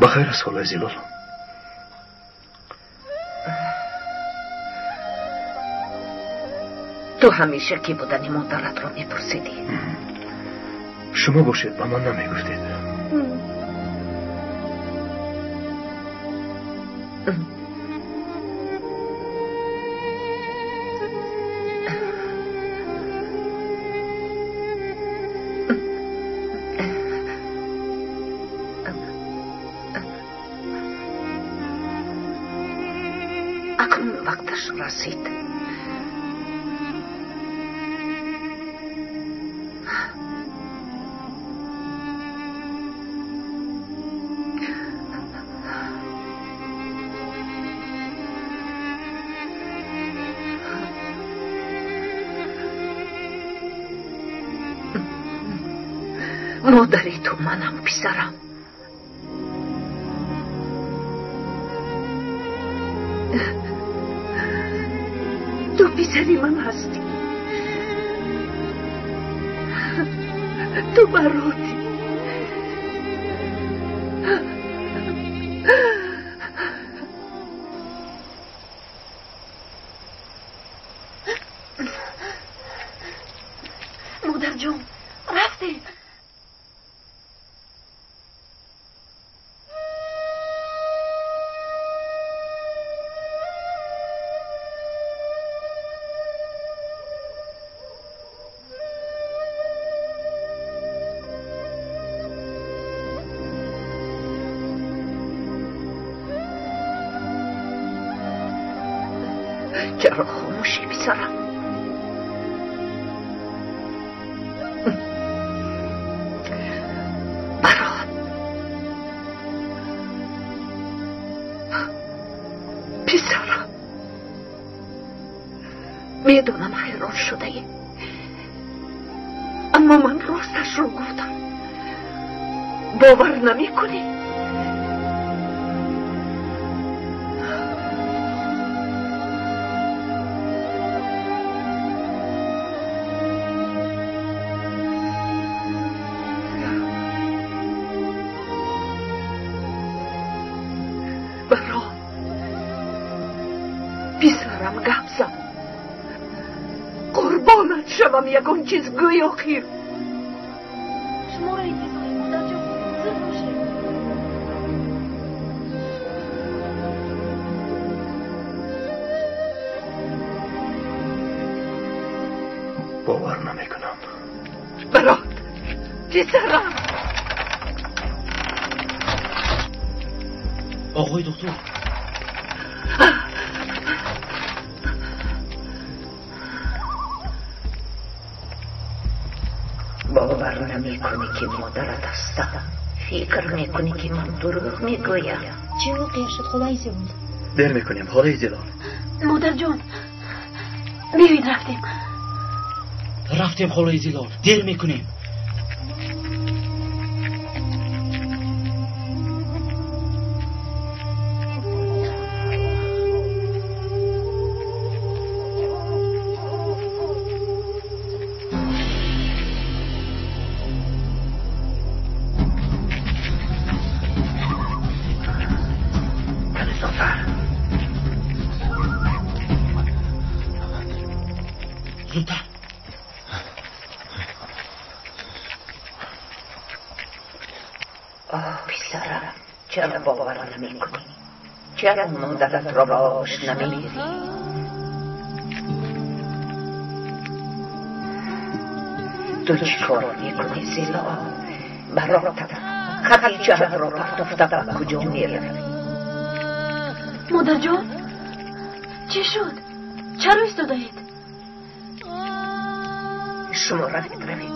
بخیر است خالای زیلال. تو همیشه کی بودنی مادرت رو میپرسیدی؟ شما باشید با من نمیگفتید. اکنون وقتش رسید. مادری تو منم پسرم. تو پسری من هستی. تو براتی. مادر جون رفته. چرا خاموشی پسرم؟ برات پسرم، میدونم حیران شده ای، اما من راستش رو گفتم. باور نمی کنی؟ پسرم گفزم قربانت شوم یکون چیز گوی آخیر. شما را انتظاری مادر جان زود باشه. باور نمیکنم. برات پسرم. آقای دکتر باور نمی کنی که مادرت هستم. فکر می کنی که من دروغ می گویم. چه واقعی شد خدای زیبا؟ دیر میکنیم خالای زیلال. مادر جان بیایید رفتیم خالای زیلال. دیر میکنیم. زودتر. پسرم، چرا باور نمی کنی؟ چرا مادرت را با آغوش نمیگیری؟ تو چی کار میکنی زیلا؟ برات خطی چهر را پرتفته به کجا میروی؟ مادر جان چی شد؟ چرا ایستاده اید؟ شما روید.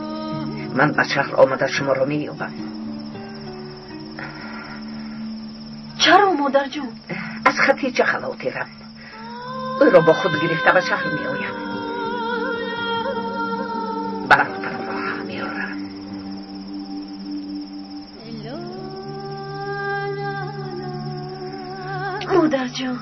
من به شهر آمده شما را مییابم. چرا مادر جون؟ از خطیجه خلاطیرم. او را با خود گرفته به شهر میآیم. برادر را هم میارم. مادر جون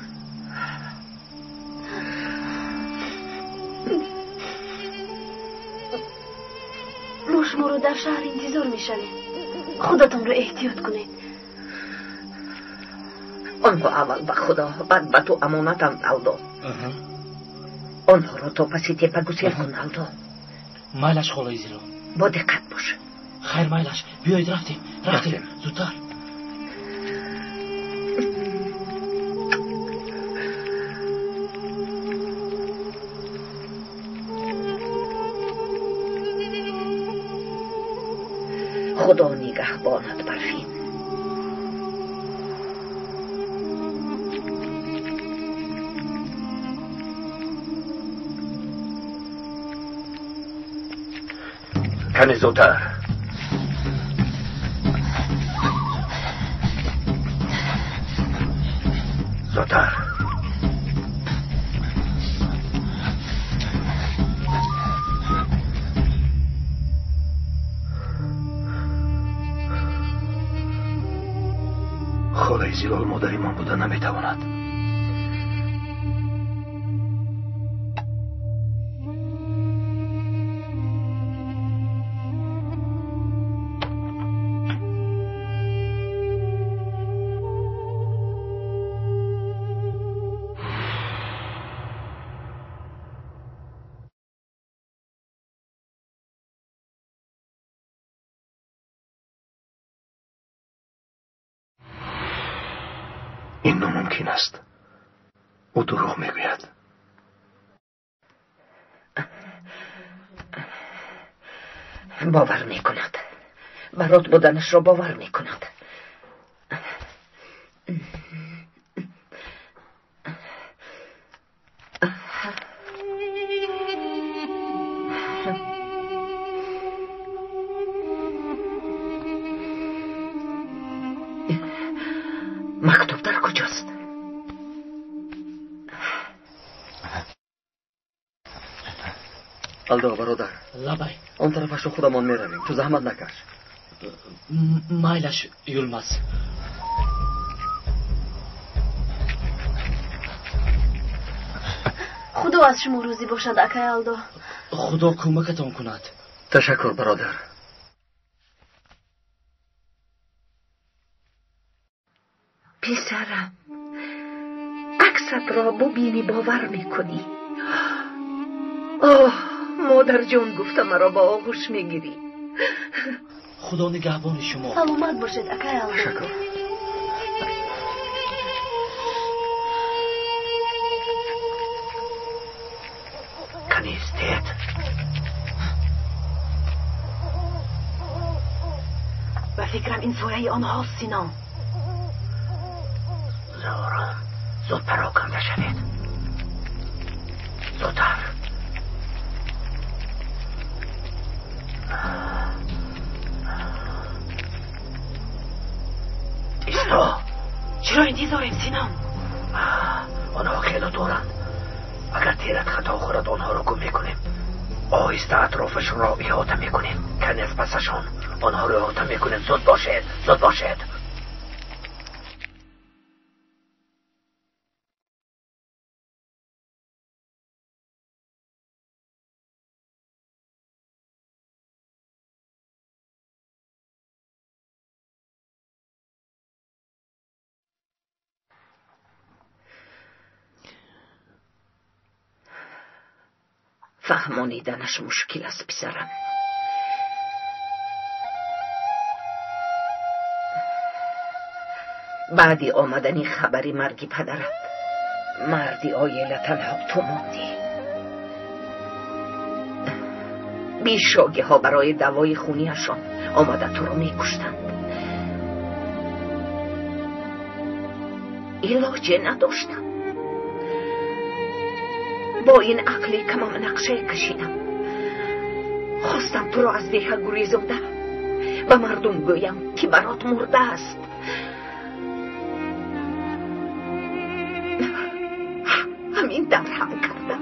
ما شما رو در شهر انتظار میشویم. خودتون رو احتیاط کنید. آنها اول به خدا بعد به تو امانتم الدو. آنها را تا پسی تپه گسیل کن الدو. مایلش خالای زیرا با دقت باش. خیر مایلش بیایید رفتیم زودتر. خدا نگهبانت برفین. کمی زودتر. زودتر. خدای زیلال مادری من بودن نمیتواند. این ناممکن است. او دروغ میگوید. باور میکند. برات بودنش را باور میکند. مکتوب در کجاست؟ الدو برادر. لبای آن طرفش رو خودمان میرویم. تو زحمت نکش. مایلش یولماز. خدا از شما روزی باشد اکای الدو. خدا کمکتان کند. تشکر برادر. پسرم، عکست را ببینی باور میکنی. مادر جان گفته مرا با آغوش میگیری. خدا نگهبان شما. سلامت باشید اکای الدو. تشکر. کنیستید. و فکرم این سوره آنهاست سینام. زورم زود پراکنده شدید. زودتر. ایستو. چرا انتظاریم سینام؟ آنها خیلی دورند. اگر تیرت خطا خورد آنها را گم میکنیم. آهسته اطرافشون را احاطه میکنیم. کنیز پسشون آنها را احاطه میکنیم. زود باشید. زود باشید. فهمانیدنش مشکل است پسرم. بعدی آمدنی خبری مرگی پدرت، مردی آیله تنها تو موندی. بیشاگه ها برای دوای خونیشان آمده تو را میکشتند. علاجی نداشتم. با این عقلی که من نقشه کشیدم، خواستم تو را از دیه گریزانده به مردم گویم که برات مرده است. همین در هم کردم.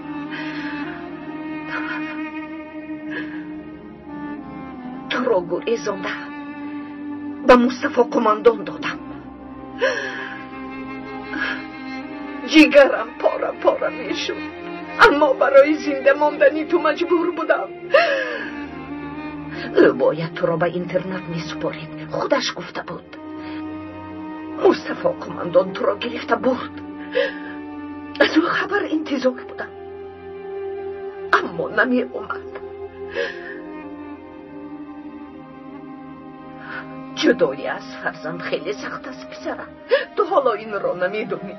تو را گریزانده به مصطفی قماندان دادم. جیگرم پاره پاره میشد، اما برای زنده ماندنی تو مجبور بودم. او باید تو را به اینترنت می سپارید. خودش گفته بود. مصطفی کماندان تو را گرفته برد. از او خبر انتظار بودم، اما نمی اومد. جدایی از فرزند خیلی سخت است پسرم. تو حالا این را نمیدونی.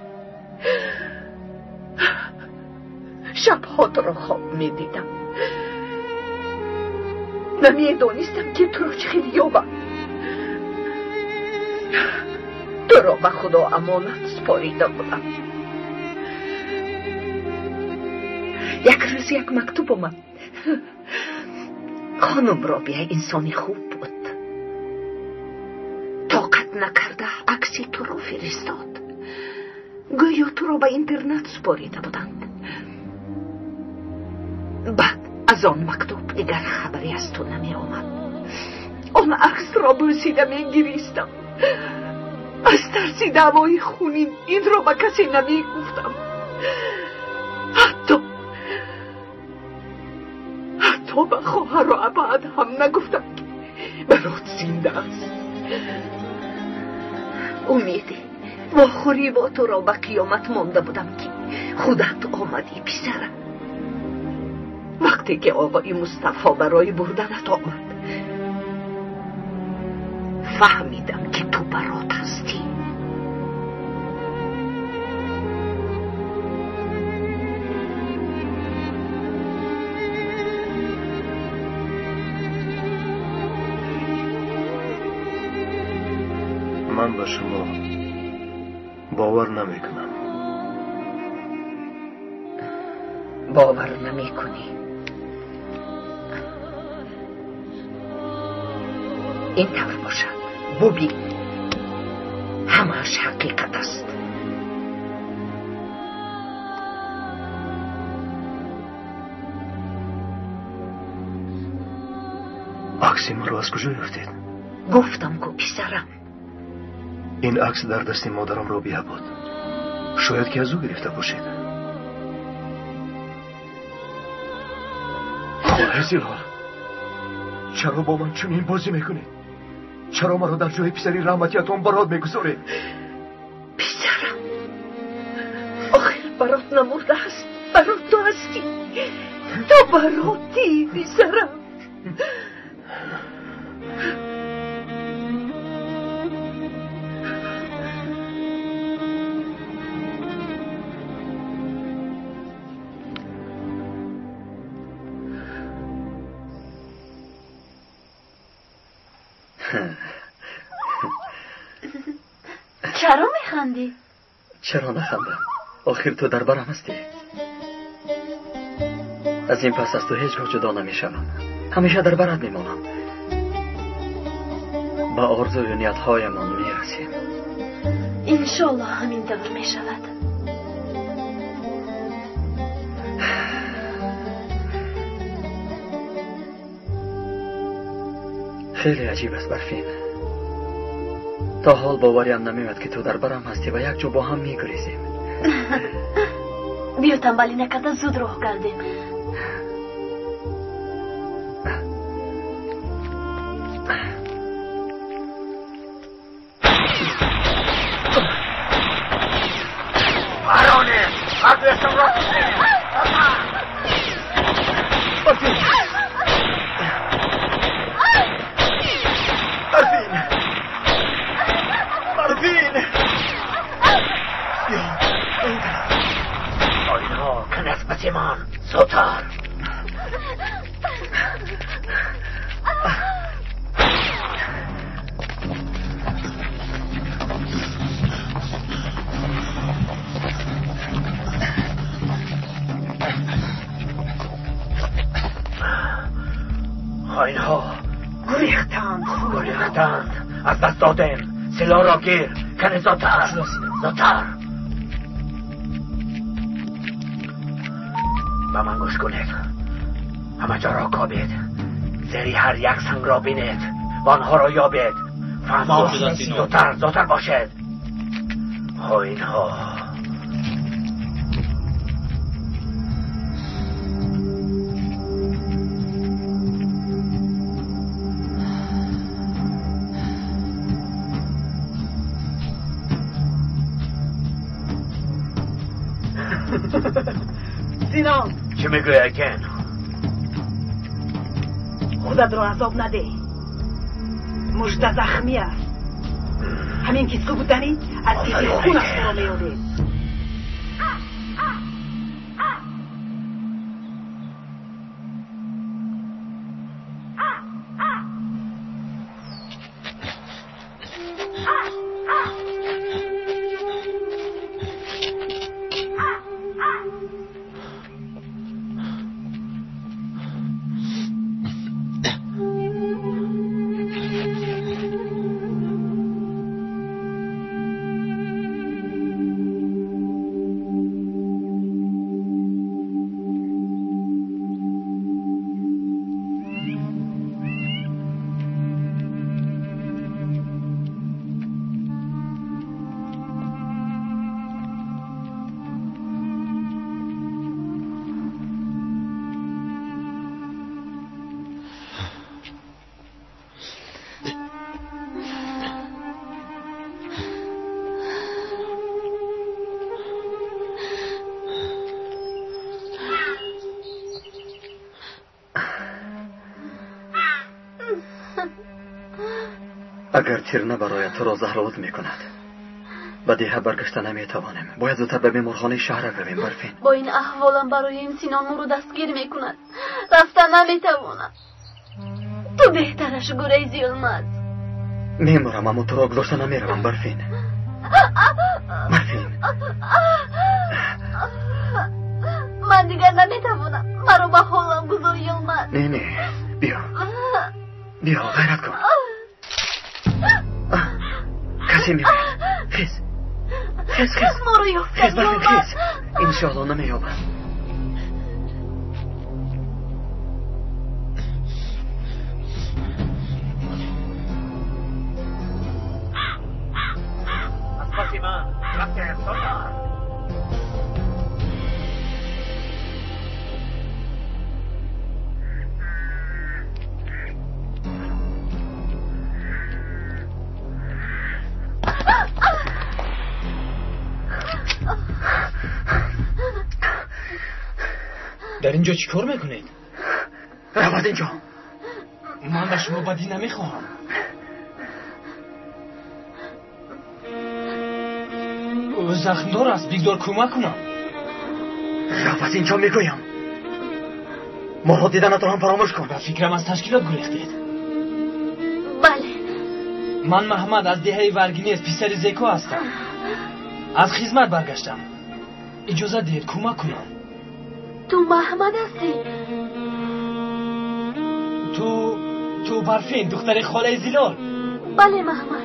شبها تو را خواب میدیدم، نمیدانستم که تو را چه یابم. تو را به خدا امانت سپاریده بودم. یک روز یک مکتوب اومد. خانم رابعه انسانی خوب بود. طاقت نکرده عکسی تو را فرستاد. گویا تو را به اینترنت سپاریده بودند. بعد از آن مکتوب دیگر خبری از تو نمی آمد. آن عکس را بوسیده می گریستم. از ترس دعوای خونین این را به کسی نمی گفتم. حتی به خواهر و ابعد هم نگفتم که برات زنده است. امیدی واخوری با تو را به قیامت مانده بودم که خودت آمدی پسرم. وقتی که آقای مصطفی برای بردنت آمد فهمیدم که تو برات هستی. من به شما باور نمی کنم. باور نمی کنی؟ این طور باشد ببین، همه‌اش حقیقت است. عکس من رو از کجا یافتید؟ گفتم که پسرم، این عکس در دست مادرم رابعه بود. شاید که از او گرفته باشید. خواهر زلال، چرا با من چنین بازی میکنید؟ چرا مرا در جای پسری رحمتیتون برات میگذارید؟ پسرم، آخر برات نمرده است. برات تو هستی. تو براتی پسرم. چرا میخندی؟ چرا نخندم؟ آخر تو در برم هستی. از این پس از تو هیچگاه جدا نمیشوم. همیشه در برت میمانم. با آرزوی و نیتهایمان میرسیم. انشالله همین طور میشود. خیلی عجیب است برفین. تا حال باوریم نمیاد که تو در برم هستی و یک جا با هم میگریزیم. بیا تنبالی نکرده زود راه کردیم. پرانه ادرسم را آینها کنس بسیمان زودتر. آینها گریختند. از دست دادیم. سلاح را گیر. کنه زودتر. به من گوش کنید. همه جا را کابید. زیر هر یک سنگ را بینید و آنها را یابید. فهماز زودتر باشید. اینها سینا چی میگوی اکن؟ خودت رو عذاب نده. مژده زخمی است. همین که تو بودنی از دیگه خونش رو میاده. اگر تیرنه برای تو را زهرآلود میکند به دیه برگشته نمیتوانیم. باید زودتر به بیمارخانه شهر رویم برفین. با این احوالم برای این سینان رو دستگیر میکند. رفتن نمیتوانم. تو بهترش گریزی علمت. میمارم اما تو را گذاشته نمیروم برفین. برفین من دیگر نمیتوانم. مرا به حالم گذاری علمت. نه بیا غیرت کن. کسی میاد. خیز ما رو یافتن برفین خیز. انشاءالله نمیابم. در اینجا چی کار میکنید؟ رو از اینجا. من به شما بدی نمیخواهم. او زخمدار است. بگذار کمک کنم. رو از اینجا میگویم. ما را دیدنت را هم فراموش کن. به فکرم از تشکیلات گریختید. بله. من محمد از دهه ورگینیز پسر زیکو هستم. از خدمت برگشتم. اجازه دید کمک کنم. تو محمد هستی؟ تو برفین دختر خاله زیلال. بله محمد.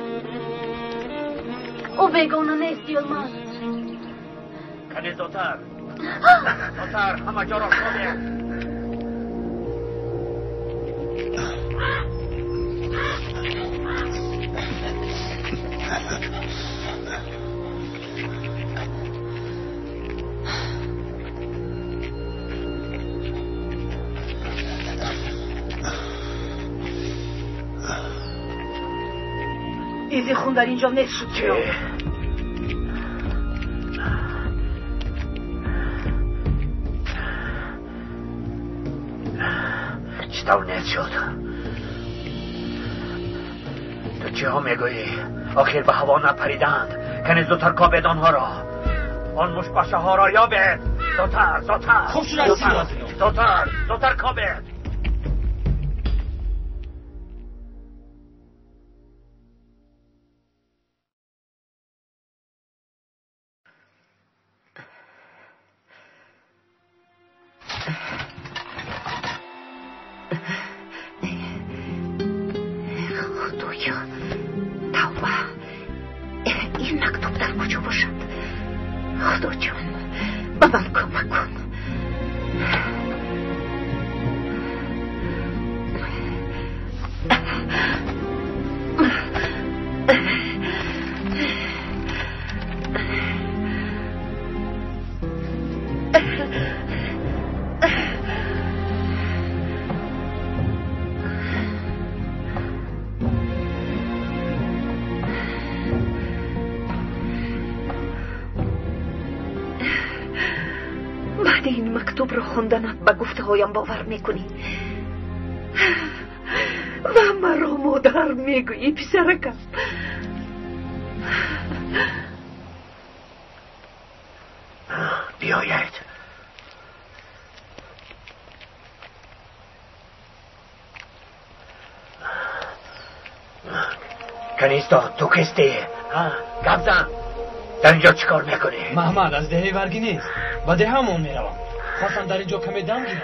او بیگانه نیستی علمت. کنی زودتر همه جا را خوابید. ایزی خون در اینجا نیست شد. چطور نیست شد؟ تو چه ها میگویی؟ آخر به هوا نپریدند. کنی زودتر کابید آنها را. آن مشباشه ها را یابید. زودتر خوب شد زودتر کابید. خدایا توبه. این مکتوب در کجا باشد؟ خدا جان به من کمک کن. وقتی این مکتوب رو خوندنت به گفته هایم باور میکنی و مرا مادر میگویی پسرکم. بیاید. کنیستا تو کستی؟ گبزن در اینجا چیکار میکنی؟ محمد از دهه ورگی نیست و ده همون میروم. خواستم در اینجا کمی دم گیرم.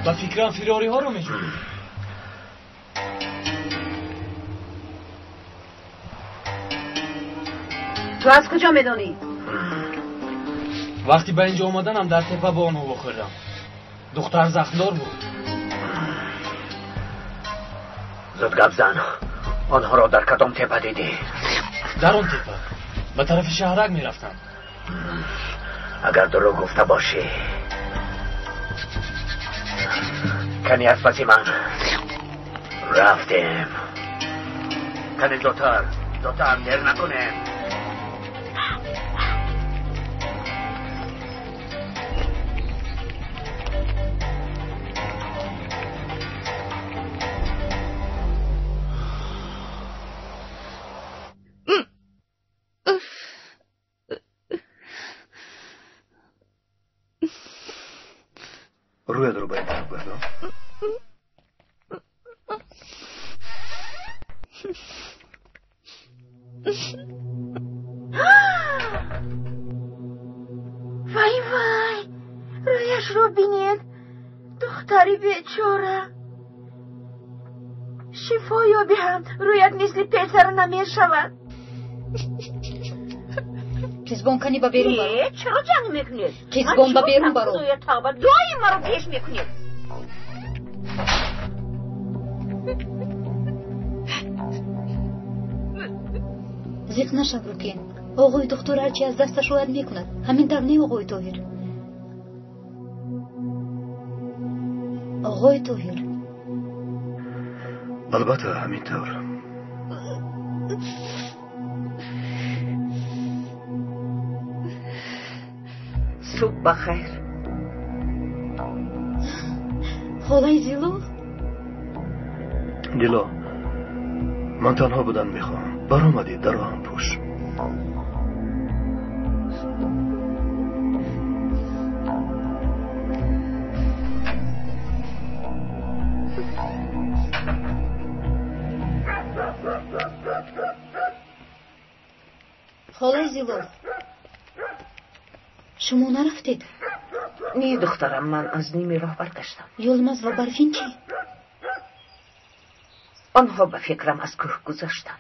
و فکرم فیراری ها رو میجوری. تو از کجا میدونی؟ وقتی به اینجا اومدنم در تپه با آنها بخوردم. دختر زخمدار بود. زود گبزن. آنها را در کدام تپه دیدی؟ در اون تپه به طرف شهرک میرفتم. اگر دروغ گفته باشی کنی از پسی من رفتیم. کنی زودتر دیر نکنیم. رویت رو باید بردم. وای وای رویش رو بینید. دختری بیچاره. شفایابی هم رویت مثل پسر نمی شود. کیزبون کنی با بیرون برو. چرا جنگ میکنید؟ کیزبون با بیرون برو. دایی ما رو پیش میکنید. زیق نشو روکین. آقای دکتر هرچی از دستش روید میکند. همین در نی آقای طاهر. آقای طاهر. البته همینطور. صبح بخیر. خالای زیلو؟ دیلو من تنها بودن میخوام. برآمدی در راهم پوش. خالای زیلو شما نرفتید؟ نی دخترم من از نیمی راه برگشتم. یلمز و برفین چی؟ آنها به فکرم از کوه گذاشتند.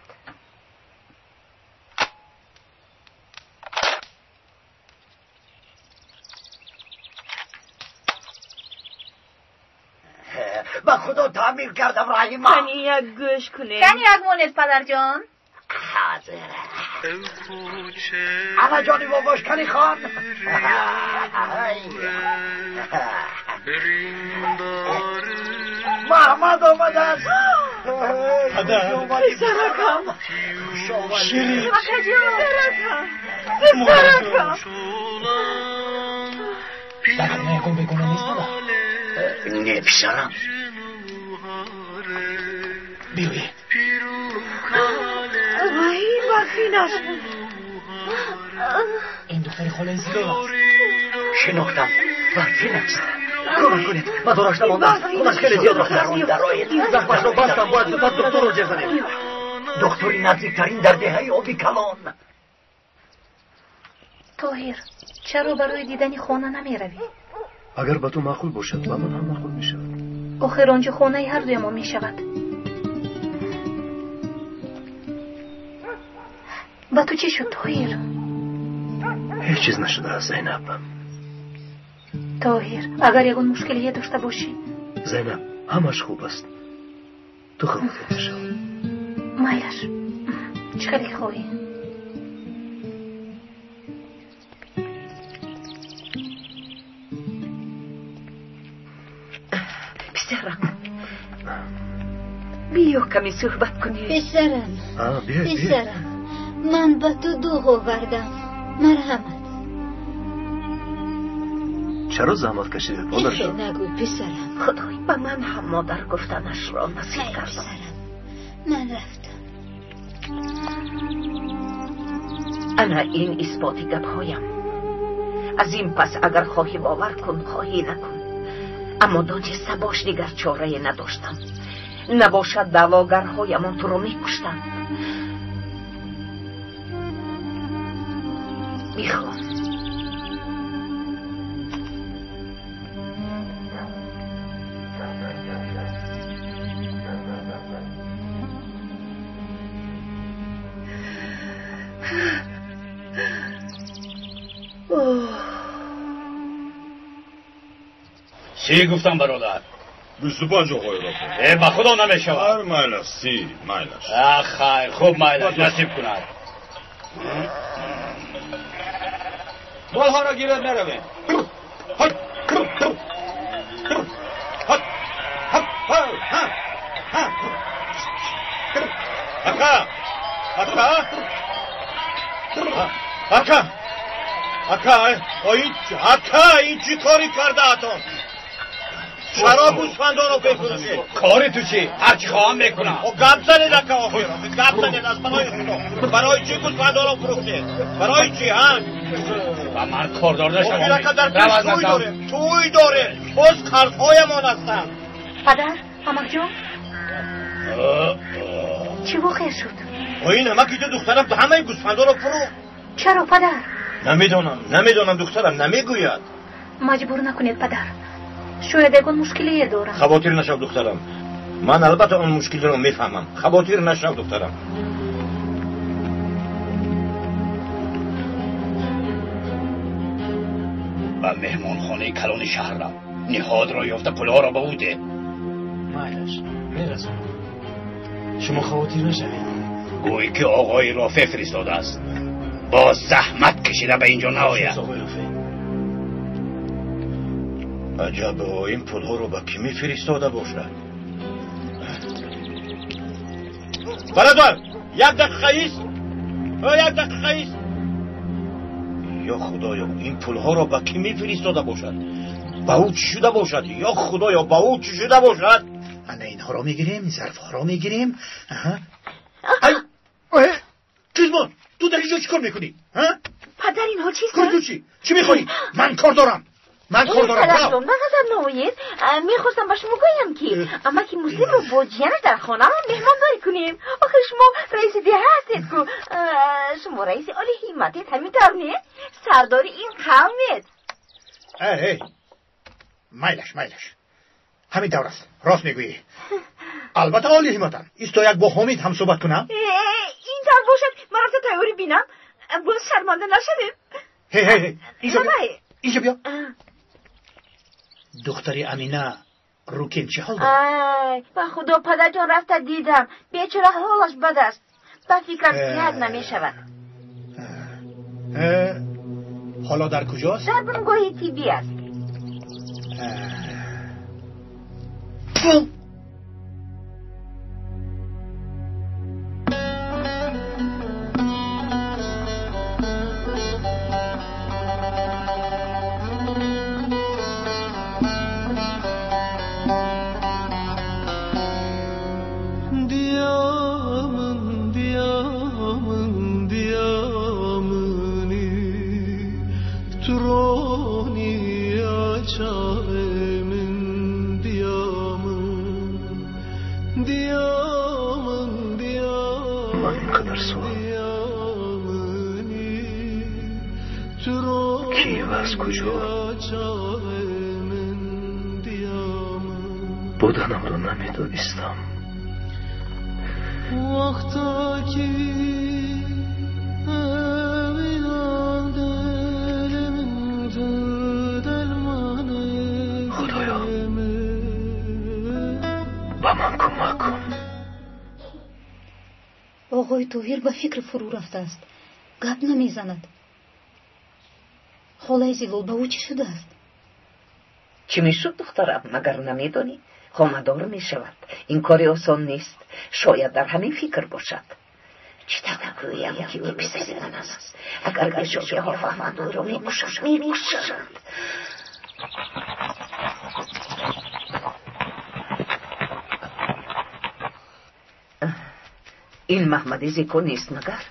به خدا تعمیر کردم رحیما. کنی یک گوش کنی. کنی یک مونت پدر جان. حاضر. اما جانی باباش کنی خان. محمد آمده است. پسرکم. شیرین پسرکم. دکت نکن بکنه نیست بدا. نه پسرم. بیوی وای بخینش. این دختری خالای زیلو است. شناختم. برفین است. کمک کنید. من داراشتم آمده. اون از خیلی زیاد رفتم. درایید. زخمش رو بستم. باید زودت دکتر رو جر زنیم. دکتری نزدیکترین در دهه آبی کلان. طاهر چرا برای دیدن خانه نمی روی؟ اگر به تو معقول باشد به من هم معقول می شود. آخر آنجا خانه هر دوی ما می شود. با تو چی شد طاهر؟ هیچ چیز نشده از زینب. طاهر اگر یگون مشکلی داشته باشی. زینب همش خوب است. تو خودت نشو. مایلش چه خیلی خوبی. بیا کمی صحبت کنیم. پسرم بیا پسرم من به تو دوغ آوردم. مرحمت. چرا زحمت کشیدی مادر هیچ جان؟ نگو پسرم. خدای به من هم مادر گفتنش را نصیب ای کردم. پسرم من رفتم. انا این اثباتی گپهایم. از این پس اگر خواهی باور کن خواهی نکن، اما دانسته باش دیگر چاره نداشتم. نباشد دعواگرهایمان تو را میکشتند. میخوام چی گفتم برادر؟ 25 آقای را به خدا نمیشود. مایل است 30 مایل است. خیر خوب مایل نصیب کند. مالها را گیرد نرویم. اکا این چی کاری کرده اتون؟ چرا گوسفندان رو بفروشی؟ کاری تو چی؟ هرچی خواهم میکنم. گپ زنید اکا آخر گپ زنید از برای خدا. برای چی گوسفندان رو فروختی؟ برای چی ها؟ و من کاردار داشتم. اکا در پیش توی داره باز خرخایمان هستم. پدر امک جان چی واقع شد؟ این امکی تو دخترم تو همه گوسفندان رو فروخت. چرا پدر؟ نمیدونم دخترم نمیگوید. مجبور نکنید پدر، شاید یکون مشکلی دارم. خواطر نشو دخترم، من البته اون مشکل رو میفهمم. خواطر نشو دخترم. و مهمان خانه کلان شهر را نهاد را یافته پلها را بوده. مایلش میرسم. شما خواطر نشوید. گویی که آقای رافع فرستاده است. با زحمت کشیده به اینجا نآید. عجب این پولها رو به کی میفرستاده باشد؟ برادر یک دقیقه ایست. یا خدایا این پولها رو به کی میفرستاده باشد؟ به او چی شده باشد؟ یا خدایا به او چی شده باشد؟ من اینها رو میگیریم، این ظرفها رو میگیریم. کیزمان تو در اینجا چی کار میکنی؟ پدر اینها چیست؟ کار تو چی میخوری؟ من کار دارم. پدر جان نقدر نوید میخواستم به شما گویم که اما که مسلم رو با جیانش در خانه هم مهمان داری کنیم. آخه شما رئیس دیه هستید که شما رئیس آلی حیمتید همین طور نیست؟ سرداری این قومید. مایلش همین طور است. راست میگویی. البته آلی حیمتم. ایستا یک با حمید هم صحبت کنم. این طور باشد من رفت تایوری بینم باز شرمنده نشویم. اینجا بیا. دختری امینه روکین چه حال داره؟ به خدا پدر جان رفته دیدم بیچاره حالش بد است. به فکرم زیاد نمیشود. حالا در کجاست؟ در بنگاه تیبی است. بودنم رو نمیدونستم. خدایا با من کمک کن. آقای طاهر به فکر فرو رفته است. گپ نمیزند. خاله زیلال به او چی شده است؟ چی میشد دخترم مگر نمیدانی؟ خامدار می شود. این کاری آسان نیست. شاید در همین فکر باشد. چی تا بگویم که او پسر من است. اگر گشایه ها فهمند او را می کشند. این محمد زیکو نیست مگر؟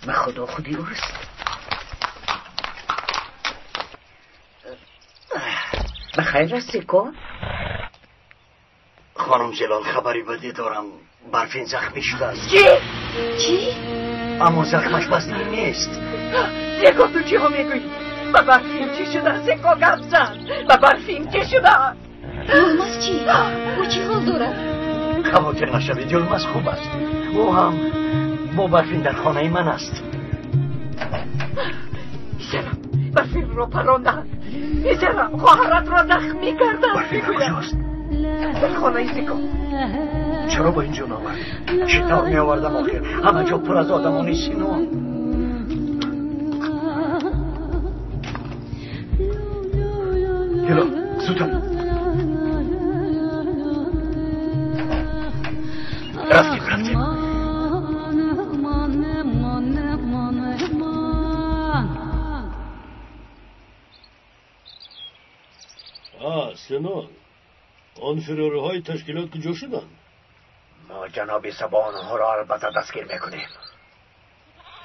به خدا خودی اوست. بخیر است زیکو؟ خانم جلال خبری بدی دارم. برفین زخمی شده است. چی؟ اما زخمش بسته نیست. زیکو تو چی ها میگوی؟ با برفین چی شده؟ زیکو گپ زن. با برفین چی شده؟ یلماز چی؟ او چی حال دارد؟ خواطر نشوید، یلماز خوب است. او هم با برفین در خانه من است. میزنم برفین را پراندن. میزنم خواهرت را زخمی کردن. برفین کجاست؟ در خانه زیکو. چرا با اینجا نآوردی؟ چطور می آوردم آخر؟ همه جا پر از آدمانی سینون. هلا زودتر. رفتیم. سنان آن فراره های تشکیلات کجا شدن؟ ما جناب سبا آنها را البته دستگیر میکنیم.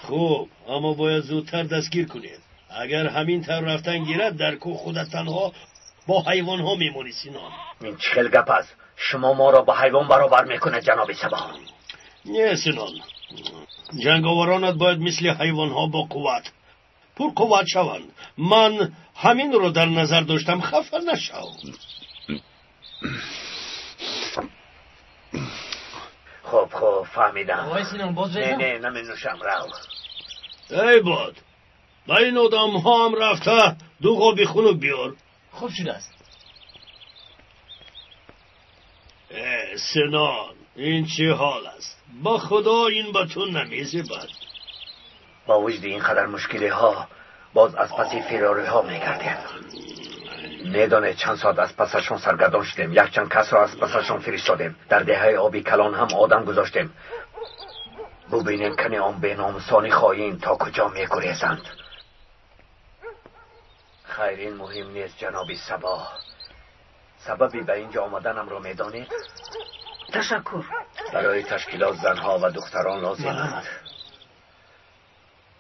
خوب، اما باید زودتر دستگیر کنید. اگر همین طور رفتن گیرد در کوه خودت تنها با حیوان ها میمونی سینان. این چخل گپ است. شما ما را با حیوان برابر میکنه جناب سبا. نه سنان، جنگاورانت باید مثل حیوان ها با قوت پر قوت شوند. من همین رو در نظر داشتم. خفه نشو. خب فهمیدم. آقای سینان باز ریزم؟ نه نمی نوشم رو. ای باد با این آدم ها هم رفته 2 قابی خونو بیار. خوب شده است. سنان این چه حال است؟ با خدا این با تو نمیزبد. با وجود اینقدر مشکلی ها باز از پسی فراری ها میگردیم. میدانه چند ساعت از پسشون سرگردان شدیم. یک چند کس را از پسشون فرستادیم. در دهه آبی کلان هم آدم گذاشتیم. ببینیم کنی آن بیناموسانی خواهیم تا کجا میگریزند. خیر این مهم نیست جناب سبا. سببی به اینجا آمدنم را میدانید؟ تشکر. برای تشکیلات زنها و دختران لازمند.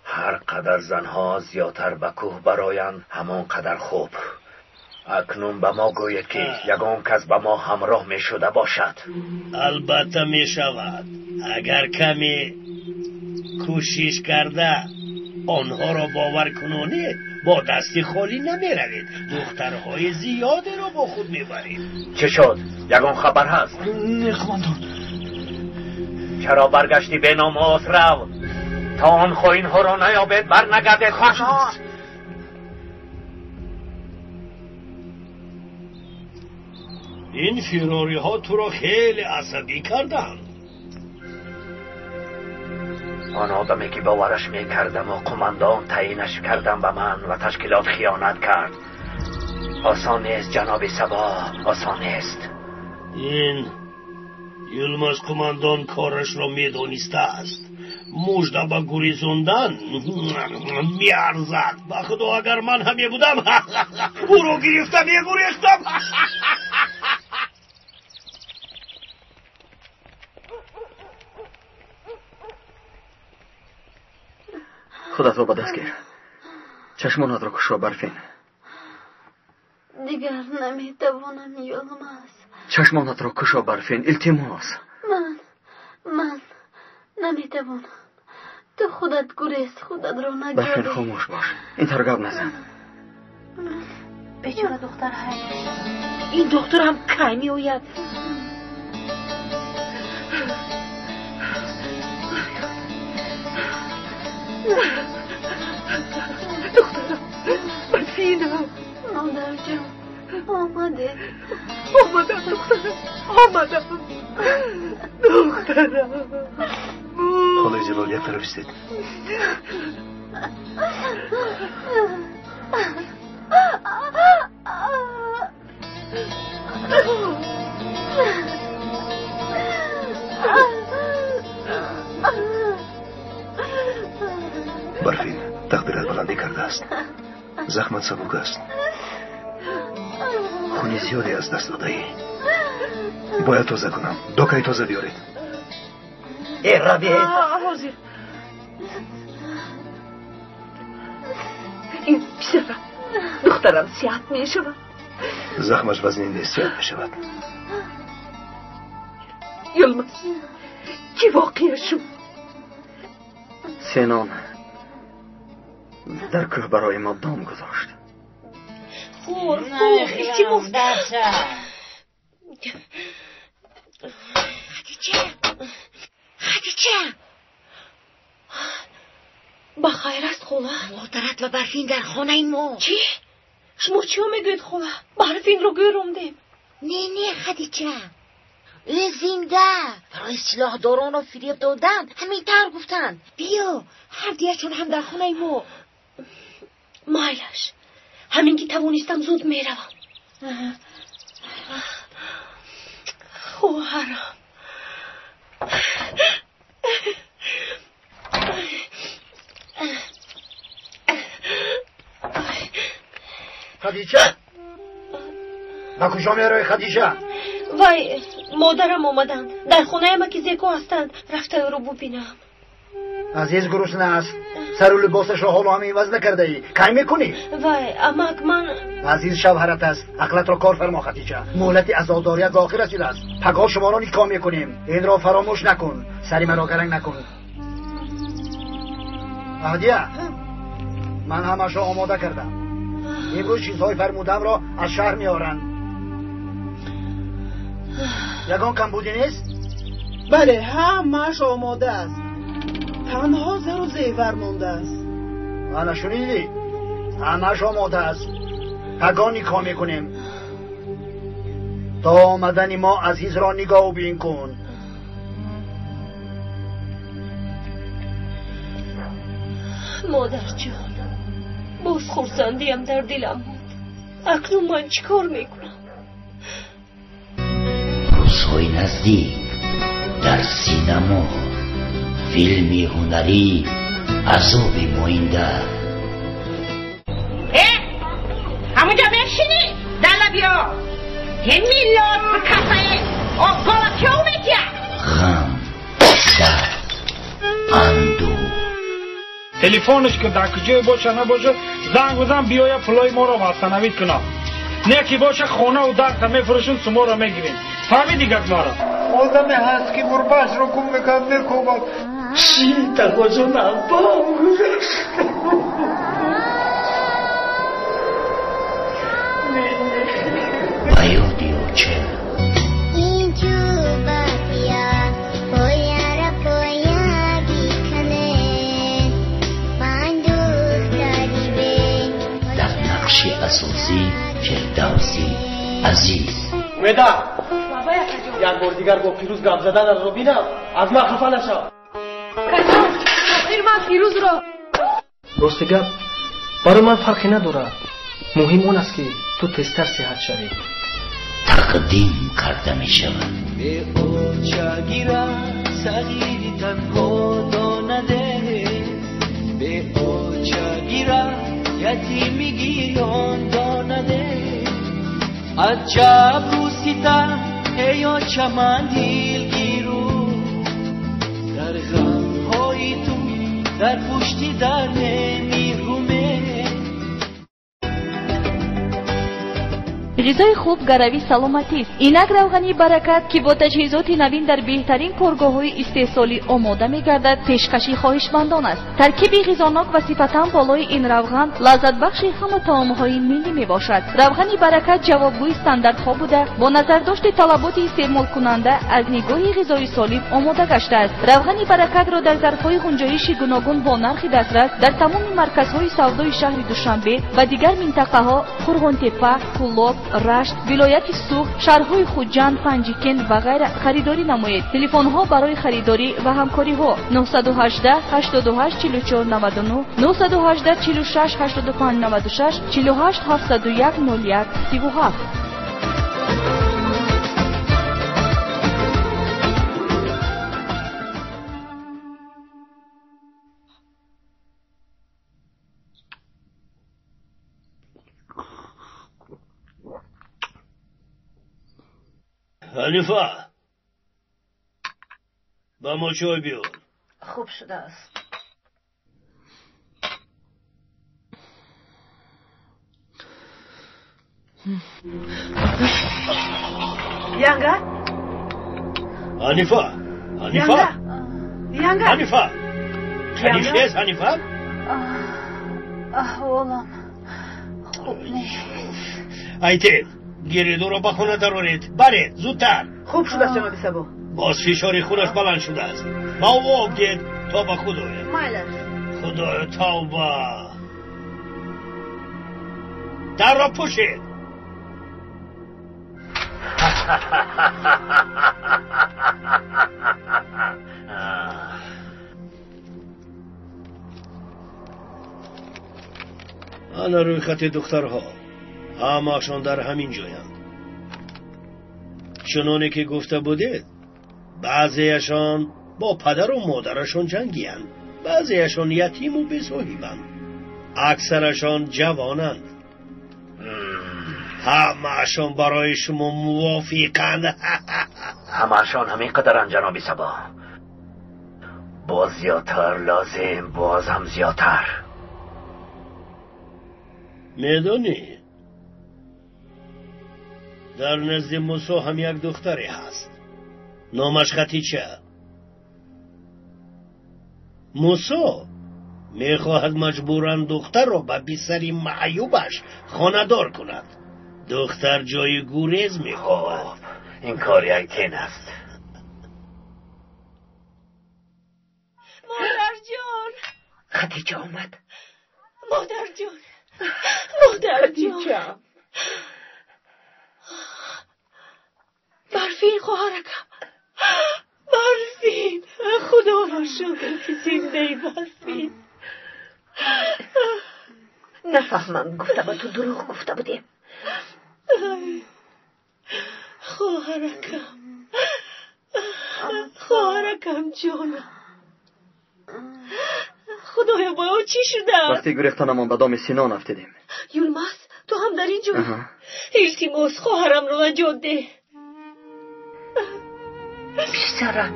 هر قدر زنها زیادتر به کوه برایند همان قدر خوب. اکنون به ما گوید که یگان کس به ما همراه می شده باشد. البته می شود. اگر کمی کوشش کرده آنها را باور کنونید با دستی خالی نمی روید. دخترهای زیادی را با خود می برید. چه شد؟ یگان خبر هست؟ نه خماندان. چرا برگشتی به ناموس رو؟ تا آن خوین ها را نیابید بر نگردید خواهد. این فراری ها تو را خیلی عصبی کردن. آن آدمی که باورش می کردم و قماندان تعیینش کردم به من و تشکیلات خیانت کرد. آسان نیست جناب سبا، آسان نیست. این یلماز قماندان کارش را می دانسته است. مژده به گریزوندن میارزد. به خدا اگر من همی بودم او رو گرفتم میگریختم. خودت را به دست گیر. چشمانت را کشا برفین. دیگر نمیتوانم یلماز. چشمانت را کشا برفین. التماس. من نمیتوانم. تو خودت گریز خودت را نگردی. برفین خاموش باش. این طور گپ نزن. بیچاره دختر های این دختر هم کی می آید؟ دخترم برفینم. مادر جان آمدم دخترم آمدم. دخترم خانه جلال یک طرف استید. برفین تقدیرت بلندی کرده است. زخمت سبک است. خونی زیادی از دست داده ای. باید تازه کنم. دوکای تازه بیارید. ای رابیه حاضر. این پسرم دخترم صحت می شود. زخمش وزنی نیست، صحت می شود. یلمز چی واقعه شد؟ سینان در کوه برای ما دام گذاشت. خور چی گفت؟ خدیجه بخیر است خولا؟ مادرت و برفین در خانه ما. چی؟ شما چی میگوید خولا؟ برفین رو گروندیم. نه خدیجه، این زنده برای سلاح داران و فریب دادن همین تر گفتن. بیا هر دیرشون هم در خانه ما. مایلش همین که توانستم زود میروم. خواهرم خدیجه با کجا میروی خدیجه؟ وای مادرم آمدند در خانه ما که زیکو هستند، رفته رو ببینم. عزیز گرسنه است، سر و لباسش را حالا هم عوض نکرده ای، کی میکنی؟ وای اما من عزیز شوهرت است، عقلت را کار فرما خدیجه. مهلت عزاداریت باقی رسیده است. پگاه شما را نکاح میکنیم، این را فراموش نکن، سری مرا گرنگ نکن. هدیه من همش را آماده کردم. امروز چیزهای فرمودم را از شهر میارند. یگان کمبودی نیست؟ بله همش آماده است، تنها زر و زیور مونده است. حالا شنیدی؟ همش آماده است. پگاه نکاح میکنیم. تا آمدن ما عزیز را نگاه و بین کن. مادر جان باز خورسندیم در دلم بود. اکنون من چیکار میکنم؟ روزهای نزدیک در سینما فیلمی هنری عذاب موینده. همونجا بشینی دلا بیا. میلاد به کسای آقا کیو میگه؟ غم درد اندو تلفنش که در کجای باشه نباشه زنگ بزن بیاید پلای ما را مستنوید کنم. نه که باشه خونه و درد میفروشن شما را میگیرین. فهمیدی گپ ما را؟ آدمی هست که مرباش رو کم میکنم نرکوبم. چی تقاضا نبام گذاشت. بیادی و چه اساسی فردوسی عزیز. ودا یک بار دیگر با پیروز گپ زدن رو بینم از من خفه نشو. کجا خیر من پیروز را راست گپ برای من فرقی نداره، مهم اون است که تو تستر صحت شوی. تقدیم کرده می شود به اوچا گیرا صغیری تنها دانده، به اوچا گیرا یتیمی گیران دانده. عجب روسیتا هیا چمن دیلگیرو، در غم های تو در پشتی در نمیرومه. غذای خوب گروی سلامتی است. اینک روغنی برکت که با تجهیزات نوین در بهترین کارگاه‌های استحصالی آماده می‌گردد پیشکشی خواهشمندان است. ترکیب غذاناک و صفتاً بالای این روغن لذت بخش همه طعام‌های ملی میباشد. روغنی برکت جوابگوی استانداردها بوده با نظرداشت طلبات استعمال کننده از نگاه غذای سالم آماده گشته است. روغنی برکت را در ظرف‌های گنجایش گوناگون با نرخ دسترس در تمام مرکزهای سودای شهر دوشنبه و دیگر منطقه‌ها قرغن‌تپه، کلوب، رشت، ولایت سوخت، شهرهای خوجند، پنجیکند و غیره خریداری نمایید. تلفن‌ها برای خریداری و همکاری‌ها 918 88 44 99 918 46 85 96 48 701 01 37. حنیفه با ما چای بیار. خوب شده است. ینگه حنیفه خلیفه است حنیفه؟ احوالم خوب نیست. ایتین گریدو رو به خونه درارید. برید زودتر. خوب شده است جناب سبا. باز فشار خونش بلند شده است. با گید تا به خدای. خدای توبه. در را پوشید. آن روی خط دخترها همه‌شان در همین جایند. چنانه که گفته بودید بعضیشان با پدر و مادرشان جنگی‌اند، بعضیشان یتیم و بی‌صاحبند، اکثرشان جوانند. همه‌شان برای شما موافقند. همه‌شان همین قدرند جناب سبا. باز زیادتر لازم، باز هم زیادتر. میدونی در نزد موسی هم یک دختری هست، نامش خدیجه. موسی میخواهد مجبوراً دختر را به پسری معیوبش خانه‌دار کند. دختر جای گریز میخواهد. این کار یک تین است. مادر جان. خدیجه آمد. مادر جان. برفین خواهرکم. برفین خدا را شکر که زنده ای برفین. نفهمم گفته با تو دروغ گفته بودیم. خواهرکم جانم. خدایا با او چی شده؟ وقتی گریختانمان به دام سینان افتیدیم. یولماس تو هم در اینجا؟ التماس خواهرم رو نجات ده. پسرم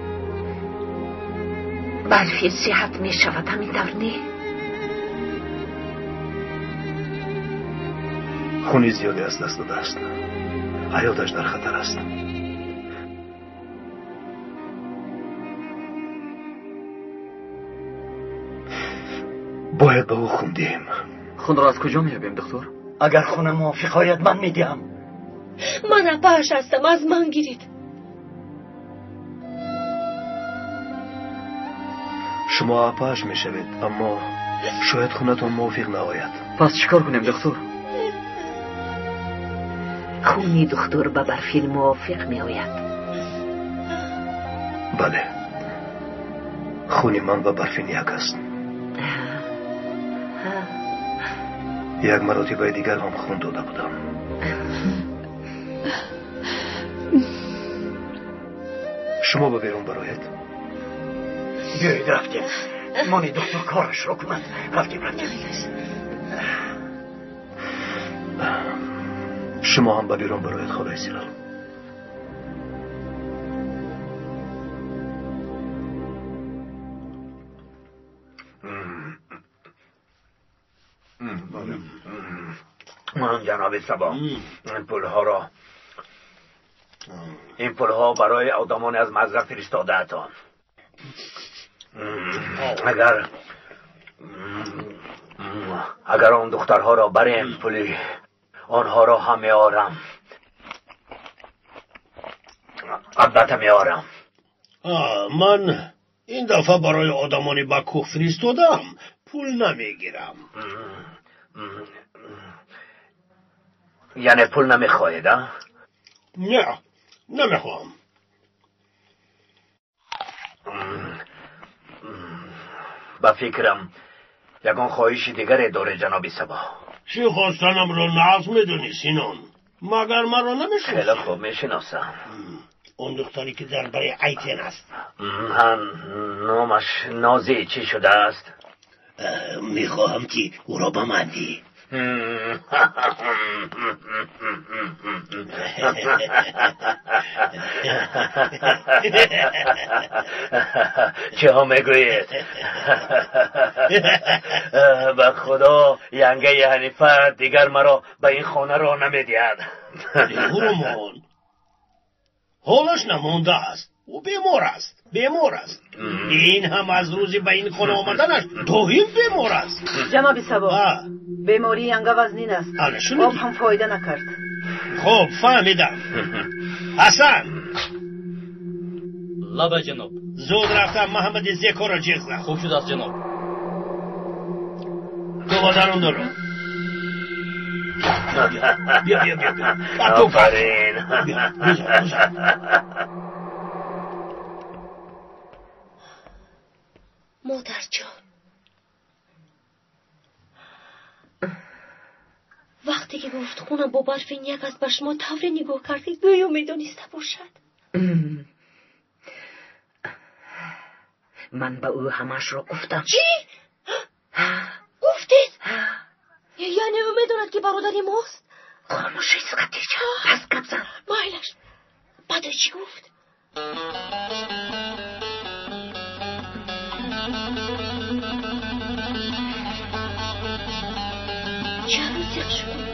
برفی صحت می شود همین طور نه؟ خونی زیادی از دست داده است. حیاتش در خطر است. باید به او خون دهیم. خون را از کجا میابیم دکتر؟ اگر خون موافقایت من میدیم. من اپاش هستم، از من گیرید. شما اپاش میشوید اما شاید خونتون موافق نباید. پس چیکار کنیم دکتر؟ خونی دکتر به برفین موافق می آید. بله، خونی من به برفین یک است. یک مراتبه دیگر هم خون داده بودم. شما به بیرون برایید. بیایید رفتیم. مانی دکتر کارش رو کند. رفتیم. شما هم به بیرون برایید خدای سیلال. جناب سبا این پولها برای آدمان از مزرعه فرستاده اتان. اگر اون دخترها را بریم پولی آنها را هم میارم. البته میارم. من این دفعه برای آدمانی با کوه فرستادم، پول نمیگیرم. یعنی پول نمیخواهید؟ نه، نمیخوام. با فکرم یکان خواهشی دیگری داره جناب سبا. چی خواستنم رو ناز میدونی سینون؟ مگر من رو نمیشناسی؟ خیلی خوب میشناسم. اون دختری که در برای ایتین است. نامش نازی چی شده است؟ میخواهم که او را به من دی. چه ها میگویید؟ به خدا ینگه حنیفه دیگر مرا به این خانه را نمیدید. هرومان حالش نمانده است. او بیمار است. این هم از روزی به این خانه آمدنش توهین بیمار است. جناب سبا، بیماری ینگه وزنین است. آب هم فایده نکرد. خب فهمیدم. حسن لبه جناب. زود رفتم محمد زیکو را جیغ. خوب شد است جناب. تو با درون درو. بیا. آفرین. مادر جان، وقتی که گفت خونم با برفین یک است به شما طوری نگاه کردید گویا میدانسته باشد. من به او همش را گفتم. چی؟ گفتید؟ یعنی او میداند که برادری ماست؟ خاموشی خدیجه، بس گپ زن. مایلش بعد چی گفت؟ چرا زیق شد؟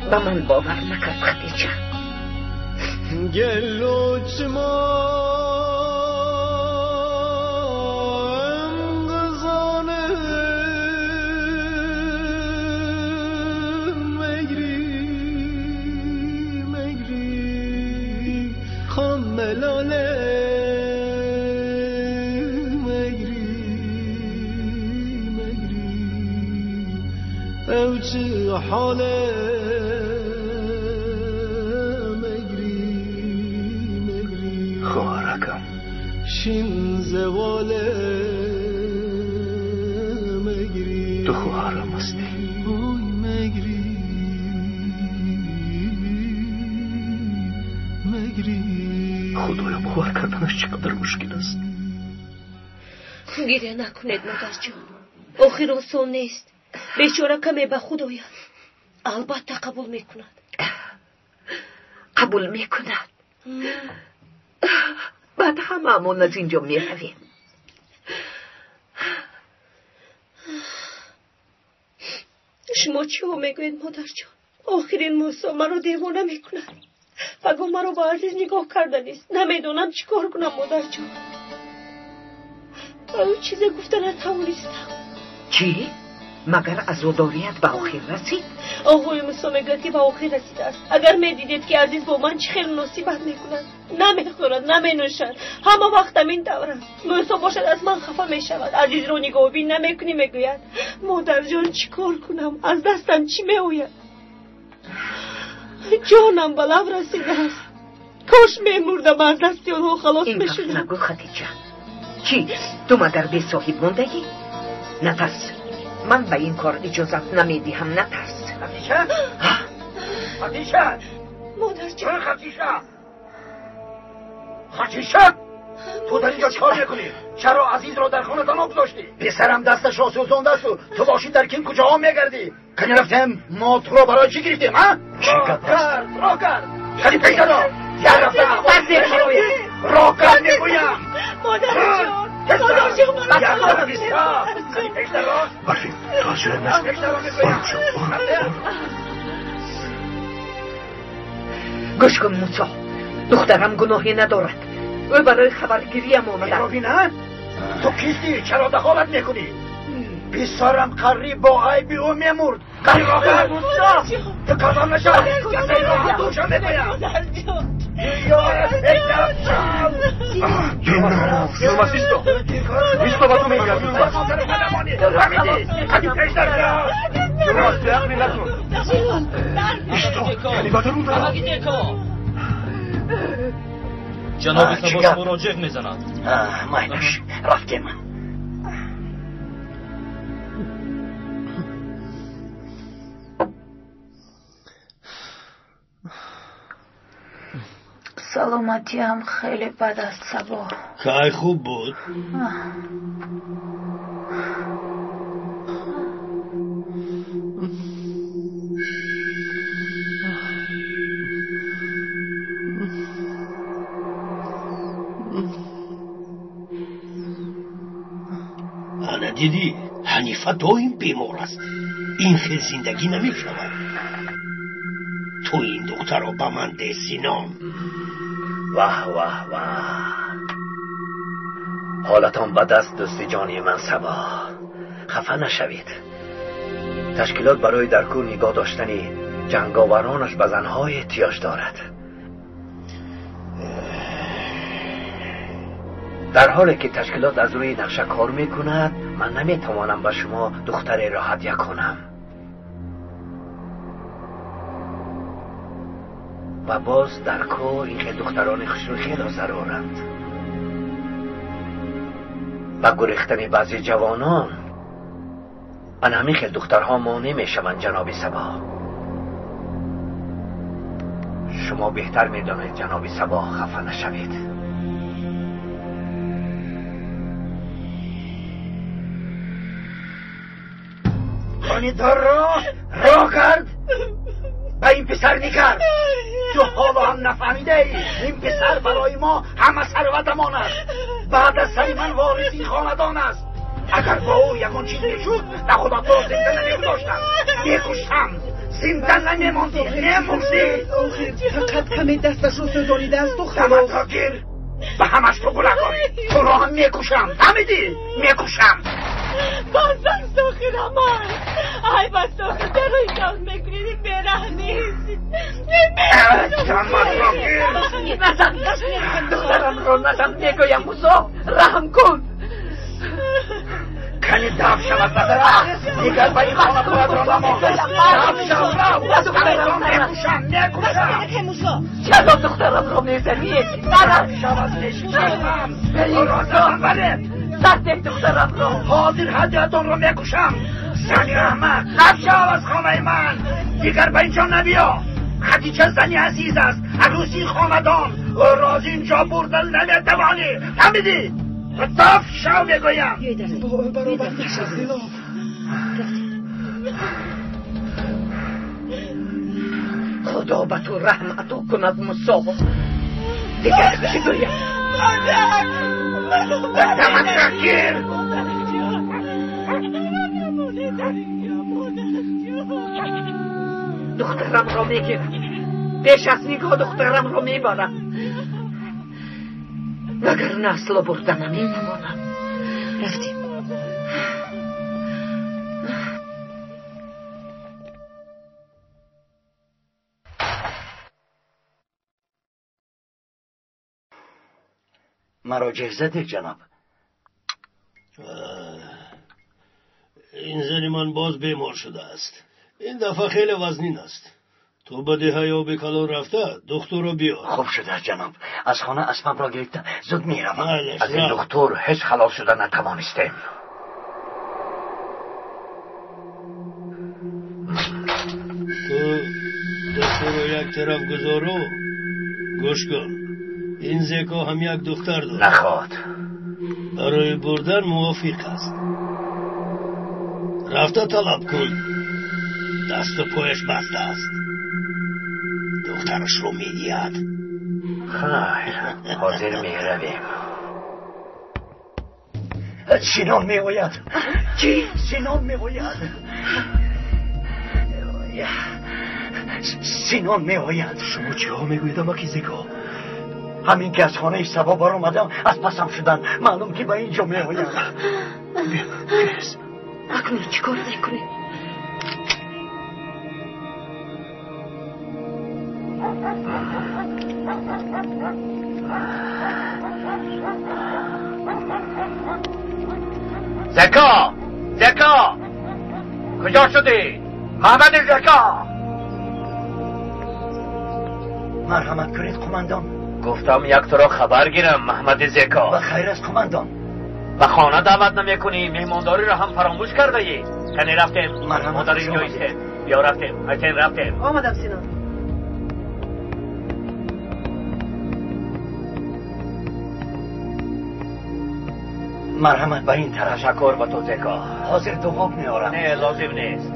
به من باور نکرد خدیجه. گلو چمام غزانه مگری خم ملاله مگری او چه حاله شین زواله مگری تو خواهرم هستی. بوی مگری خدایا باور کردنش چقدر مشکل است. گریه نکنید مادر جان، آخر آسان نیست. بیچاره کمی به خود آید. البته قبول میکند. قبول میکند. بعد هممون از اینجا میرویم. شما چی ها میگوید مادر جان؟ آخرین موسا مرا دیوانه میکند. بگو مرا با عزیز نگاه کرده نیست. نمیدونم چی کار کنم مادر جان. او چیزی گفته نتوانستم. چی؟ مگر عزاداریت به آخر رسید؟ آقای موسی میگوید که به آخر رسیده است. اگر میدیدید که عزیز با من چه خیلی نصیبت میکند، نمیخورد نمینوشد، همه وقت این دور است. موسی باشد از من خفه میشود. عزیز رو نگاه بین نمیکنی میگوید. مادر جان چی کار کنم؟ از دستم چی میآید؟ جانم به لب رسیده است. کاش میمردم از دست آنها خلاص میشدم. این نگو خدیجه. چی؟ تو مگر بی صاحب موندگی؟ نترس، من به این کار اجازت نمیدهم. نترس. خدیجه؟ خدیجه؟ مادر جان. خدیجه؟ تو در اینجا چکار میکنی؟ چرا عزیز را در خانه تنها گذاشتی؟ پسرم دستش را سوزانده است و تو باشی در کین کجا ها میگردی؟ کنی رفتیم ما تو را برای چی گرفتیم ها؟ را کرد کنی پیدا را یا رفتم را کرد میگویم. مادر جان مادر جان یا بیستا کنی پیدا را برفین تو از جوه نست. برم شو گوش کن موسی، دخترم گناهی ندارد. او برای خبرگیریم آمده. نه؟ تو کیستی؟ چرا دخالت میکنی؟ پسرم قریب با عیبی او میمرد. قریب آقا تو کازم نشد. کسی را دوشم میکنیم. Normas, listo. Listo, va tu venga. Normas, te hago la zona. Listo. جناب سباش مراجع میزند. مایلش رفتیم. سلامتی هم خیلی بد است صبا. خیلی خوب بود. انا دیدی حنیفه دائم بیمار است. این خیلی زندگی نمی شود. تو این دختر رو به من ده سینان. واه واه واه، حالتان بد است دوستی جانی من صبا. خفه نشوید. تشکیلات برای در کور نگاه داشتنی جنگاورانش به زنهای احتیاج دارد. در حالی که تشکیلات از روی نقشه کار میکند، من نمیتوانم به شما دختری را هدیه کنم. و باز در کار این که دختران خوشرو خیلی ضرورند. با گریختن بعضی جوانان ان همین که دخترها مانع میشوند جناب صبا. شما بهتر میدانید جناب صبا، خفه نشوید. خانیدار را کرد به این پسر نکرد. تو حالا هم نفهمیده ای این پسر برای ما همه ثروتمان است. بعد از سر من وارث این خاندان است. اگر با او یکان چیز میشد نه خدا تو زنده نمیگذاشتم، میکشتم. زنده نمیماندی، نمیموندی. فقط کمی دستش رو سوزانیده است دختر. دمت را گیر، به همش تو گله کن. تو را هم میکشم، فهمیدی؟ میکشم. بازم ساخر امان. ای بس ساخر در روی جان میکنید میره نیست. دمت را گیر. دخترم رو نزم میگویم موسا، رحم کن. کنی دف شود بدرخ. دیگر با این خانه باید را نمان. دف شود میکشم. چرا دخترم رو میزنی؟ دف شود میکشم. سرده دخترم رو. حاضر هدیتون رو میکشم. زنی احمد دف شود از خانه من. دیگر به اینجا نبیا. خدیجه زنی عزیز است، عروسی خاندان. او راز اینجا بردن نمیتوانی، فهمیدی؟ دف شو میگویم. برابر نشستی لا. خدا به تو رحمتو کند موسا. دیگر چی گویم؟ دمت را گیر. دخترم را میگیرم، پیش از نگاه دخترم را میبرم. مگر نسل برده نمیتوانم. رفتیم. مرا جهزه ده جناب. این زن من باز بیمار شده است. این دفعه خیلی وزنین است. تو به دهه یا به کلان رفته دکتر رو بیار. خوب شده جناب. از خانه اسبم را گرفته زود میروم. از این دکتر هیچ خلاص شده نتوانستیم. تو دکتر رو یک طرف گذارو. گوش کن، این زیکا هم یک دختر داره. نخواد. برای بردن موافق است. رفته طلب کن. دست و پایش بسته است. دخترش رو میدید. خیر، حاضر میرویم. سینان میآید. چی؟ سینان میآید. سینان میآید. شما چه ها میگوید اما کی زیکا؟ همین که از خانه سبا بر آمدم از پسم شدن. معلوم که به اینجا میآید. اکنون چی کار میکنی؟ زکا! زکا! کجا شدی؟ محمد زکا! مرحمت کنید قماندان. گفتم یک تو را خبر گیرم محمد زکا. و خیر است قماندان. به خانه دعوت نمیکنی، مهمانداری را هم فراموش کرده ای. کنی رفتیم. مادر اینجا ایسته. بیا رفتیم. ایتین رفتیم. آمدم سینان. مرحمت به این طرف. تشکر با تو زکا. حاضر دوم میارم. نه لازم نیست.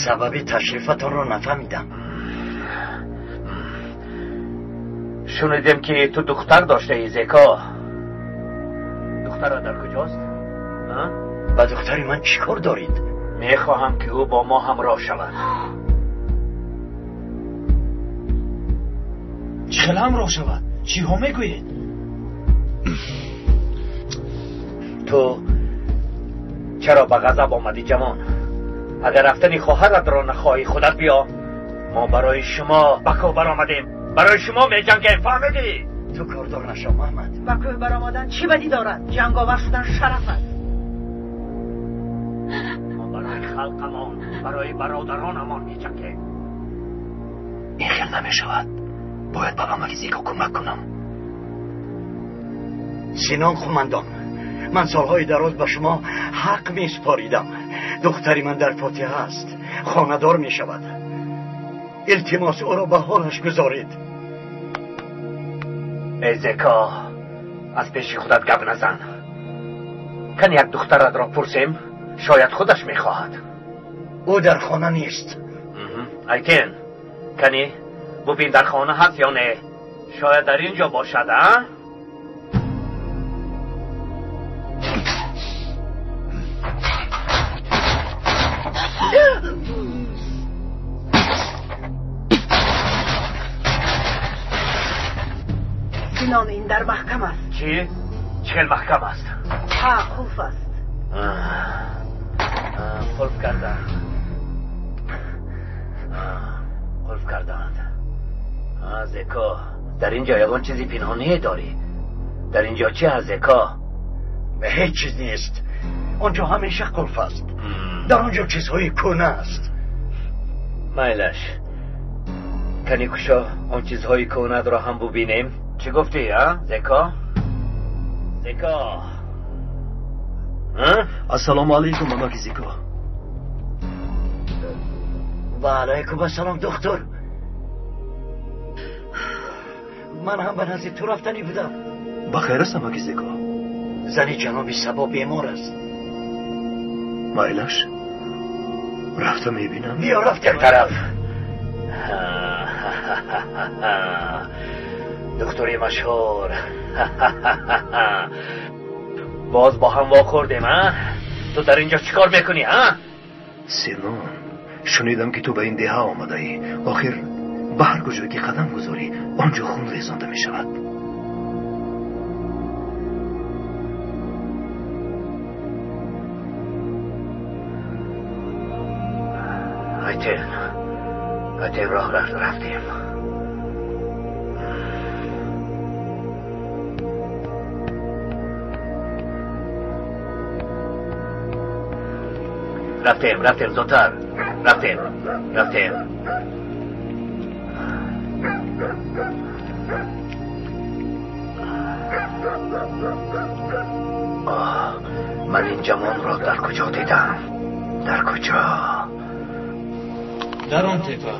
سبب تشریفتان رو نفهمیدم. شنیدم که تو دختر داشته ای زکا. دختر در کجاست؟ با دختری من چیکار دارید؟ میخواهم که او با ما همراه شود. چخیل همراه شود؟ چی ها میگویید؟ تو چرا به غضب آمدی جوان؟ اگر رفتنی خواهرت را نخواهی خودت بیا. ما برای شما بکو برآمدیم، برای شما میجنگیم، فهمیدی؟ تو کاردار نشو محمد. بکو برآمدن چی بدی دارد؟ جنگاور شدن شرف است. ما برای خلقمان، برای برادرانمان میجنگیم. این خیل نمیشود. باید به امک زیکا کمک کنم. سینان قوماندان، من سالهای دراز به شما حق می سپاریدم. دختری من در فاتحه است، خانه‌دار می شود. التماس او را به حالش گذارید. ای زکا، از پیش خودت گپ نزن. کن یک دخترت را پرسیم، شاید خودش می خواهد. او در خانه نیست. ایتین کنی ببین در خانه هست یا نه. شاید در اینجا باشد. سینان این در محکم است. چی؟ چه محکم است؟ ها خوف است. قلب کردند. قلب کردند. زکا، در اینجا یگان چیزی پنهانی داری؟ در اینجا چی هست زکا؟ هیچ چیز نیست. آنجا همیشه قلف است. در آنجا چیزهای کهنه است. میلش کنی کشا آن چیزهای کهنه را هم ببینیم. چی گفتی زکا؟ زکا السلام علیکم ممک زیکا. و علیکم السلام دکتر. من هم به نزد تو رفتنی بودم. بخیر است ممک زیکا. زنی جناب سبا بیمار است. مایلش رفته میبینم. بیا رفتم طرف. دکتری مشهور. باز با هم واخوردیم. تو در اینجا چیکار میکنی؟ سینان، شنیدم که تو به این دیه آمده ای. آخر به هر کجایی که قدم گذاری آنجا خون ریزانده می شود. ایتین راه رفتیم. رفتیم زودتر. رفتیم. من این جوان را در کجا دیدم؟ در کجا؟ در آن تپه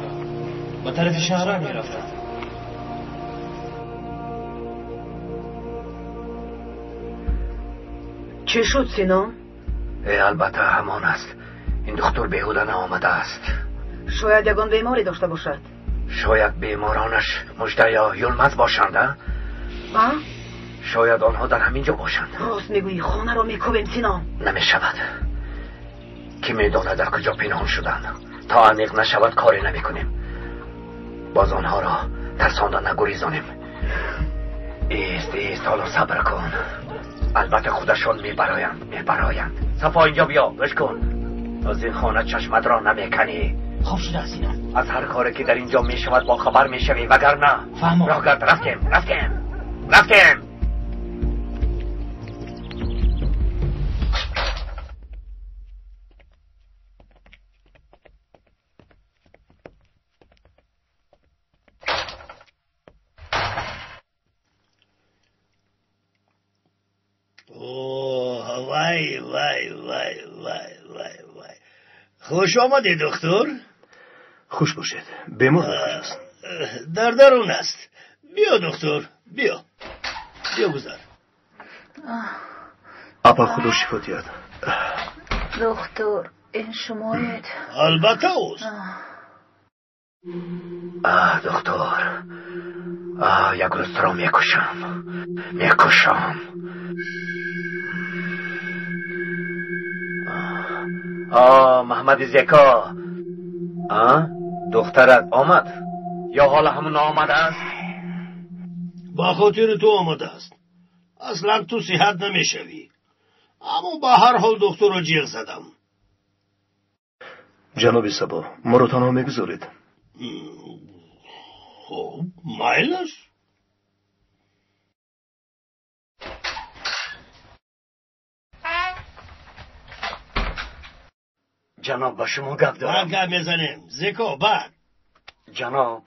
به طرف شهر می رفتند. چه شد سینان؟ البته همان است. این دکتر بیهوده آمده است. شاید یگان بیماری داشته باشد. شاید بیمارانش مجده یا یلمز باشند. شاید آنها در همینجا باشند. راست میگویی، خانه را میکوبیم سینان. نمیشود. کی میداند در کجا پنهان شدند؟ تا عمیق نشود کاری نمیکنیم. باز آنها را ترسانده نگریزانیم. ایست حالا صبر کن. البته خودشان میبرایند. صفا اینجا بیا، بش کن. از این خانه چشمت را نمیکنی. خوب شده سینان. از هر کاری که در اینجا میشود با خبر میشوی، وگرنه راه گرد. رفتیم. خوش آمدید دکتر. خوش باشید. بیمار کجاست؟ در درون است. بیا دکتر، بیا گذر. اپا خدا شفا دید. دکتر این شمایید؟ البته اوست. دکتر یک روز را میکشم. محمد زکا، دخترت آمد یا حالا همون آمده است؟ با خاطر تو آمده است. اصلا تو صحت نمیشوی، اما با هر حال دکتر را جیغ زدم. جناب سبا، ما رو تنها میگذارید؟ خب مایل است. جناب با شما گپ دارم. گپ میزنیم. زکا بعد. جناب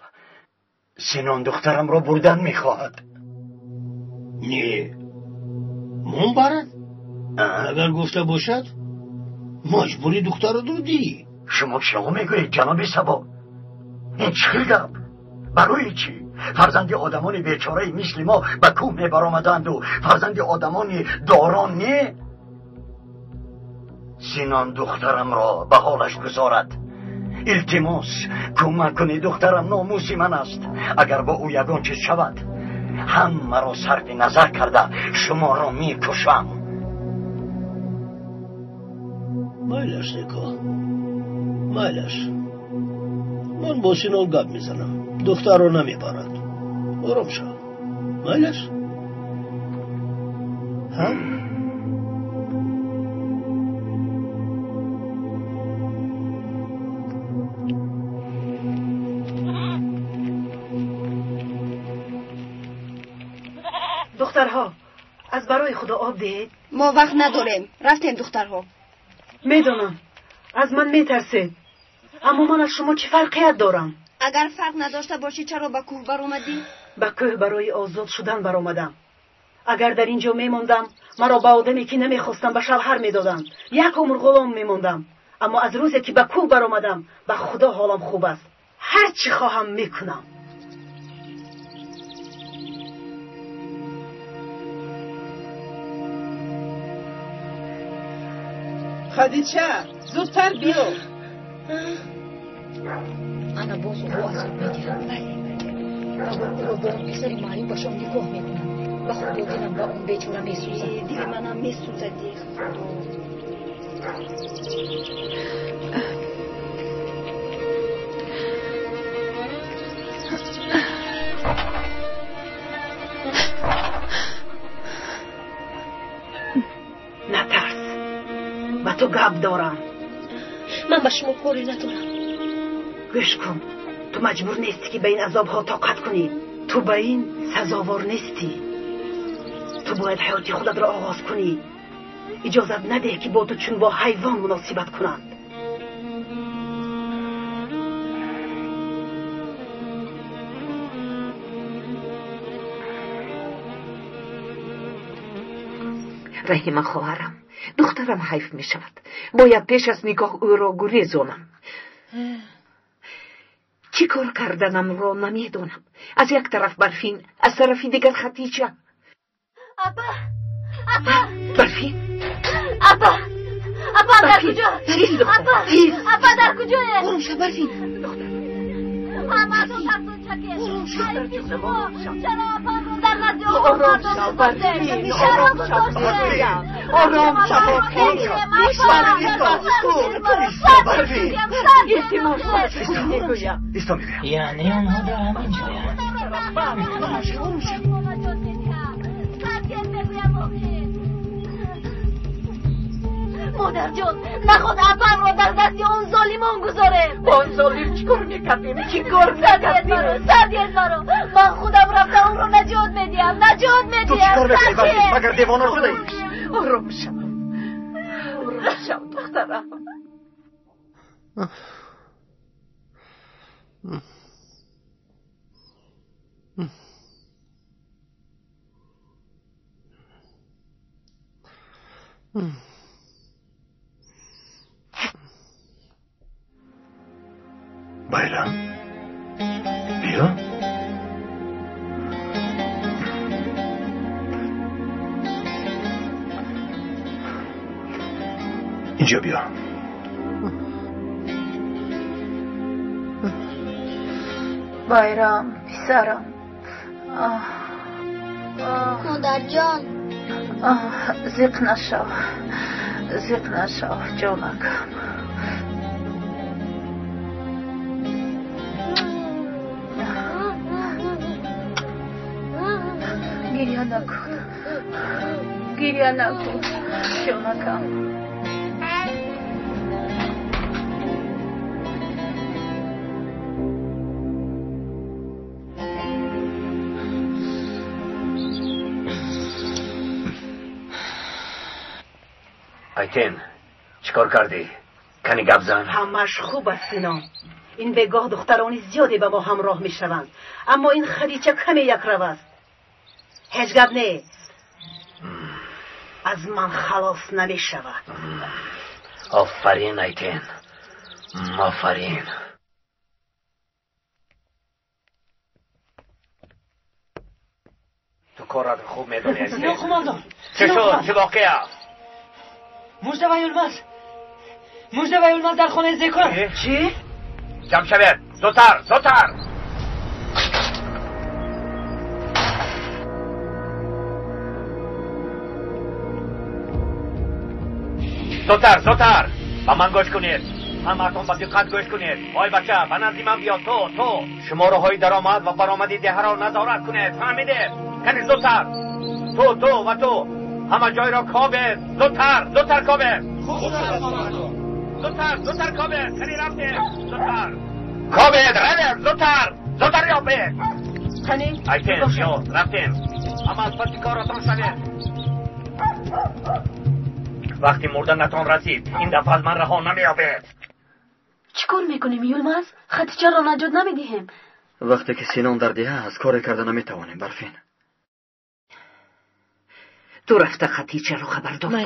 سینان دخترم را بردن میخواهد. نه من برد؟ اگر گفته باشد مجبوری دختر رو دودی. شما میگویید جناب سبا؟ این چی گپ؟ برای چی؟ فرزند آدمان بیچاره مثل ما به کوه میبرآمدند و فرزند آدمان داران نه؟ سینان دخترم را به حالش گذارد. التماس کمک کنید، دخترم ناموسی من است. اگر با او یگان چیز شود همه را صرف نظر کرده شما را میکشم. مایلش نکا، مایلش. من با سینان گپ میزنم، دختر رو نمیبرد. آرام شو. مایلش. دخترها از برای خدا آب دید. ما وقت نداریم، رفتیم دخترها. میدونم از من میترسید، اما من از شما چه فرقیت دارم؟ اگر فرق نداشته باشی چرا به کوه بر اومدی؟ به کوه برای آزاد شدن بر اومدم. اگر در اینجا میموندم مرا با آدمی که نمیخواستم به شوهر میدادند. یک عمر غلام میموندم. اما از روزی که به کوه بر اومدم به خدا حالم خوب است. هر چی خواهم میکنم. خدیجه زودتر بیا. انا باز او از اون میگیرم. اگر او رو با اون پسری معلوم باشه اون نگاه میکنم. به خدا دلم با اون بیچاره میسوزه. دیگه منم میسوزه دیگه. نترس، با تو گپ دارم. من با شما کاری ندارم. گوش کن، تو مجبور نیستی که به این عذاب ها طاقت کنی. تو به این سزاوار نیستی. تو باید حیات خودت را آغاز کنی. اجازت نده که با تو چون با حیوان مناسبت کنند. رحیم خواهرم، دخترم حیف می شود. باید پیش از نکاح او را گریزانم. چی کار کردنم را نمیدونم. از یک طرف برفین، از طرف دیگر خدیجه. ابا برفین، ابا در کجا؟ ابا در کجای؟ آروم شو برفین. همه تو ترسون چکه شما چرا اپام رو در نزد آرام شو برفین، آرام شو برفین، آرام شو برفین. بیشتر برفین، التماس برفین میگویم. یعنی آنها در همین جایند. مادر جان نخواد اپم رو در دستی اون ظالمان گذاره. با اون ظالم چیکار میکردیم؟ سردیت مرا من خودم رفتم اون رو نجات میدیم. تو چیکار میکنی مگر دیوانه شده ای؟ آرام شو دخترم. bayram بیا اینجا بیا بایرام پسرم مادر جان زیق نشو جانکم گریه نکن جانکم ایتین چیکار کردی؟ کنی گپ زن؟ همش خوب است سینان. این بگاه دخترانی زیادی به ما همراه می شوند، اما این خدیچه کمی یک رو است. هیچ گپ نه، از من خلاص نمی شود. آفرین ایتین، آفرین. تو کارات خوب میدونی ایتین. نه قماندان. چه شد؟ چه واقعه؟ مجده و یلمز در خانه زیکو. چی؟ جمع شوید، زودتر زودتر با من گوش کنید، همتون با دقت گوش کنید. وای بچه به نزد من بیا. تو شماره های درآمد و برآمدی ده را نظارت کنید، فهمیدید؟ کنید زودتر. تو همه جای را کابید. زودتر کابید. زودتر کابید. کنی رفتید. زودتر کابید. رده زودتر یابید. کنی ایتین شو رفتیم. اما از پسی کاراتون شدید. وقتی مردنتون رسید این دفعه از من رها نمیابید. چیکار میکنیم یلمز؟ خدیجه را نجات نمیدیم. وقتی که سینان در دیه است کاری کرده نمیتوانیم برفین. تو رفته خدیجه رو خبردار کن.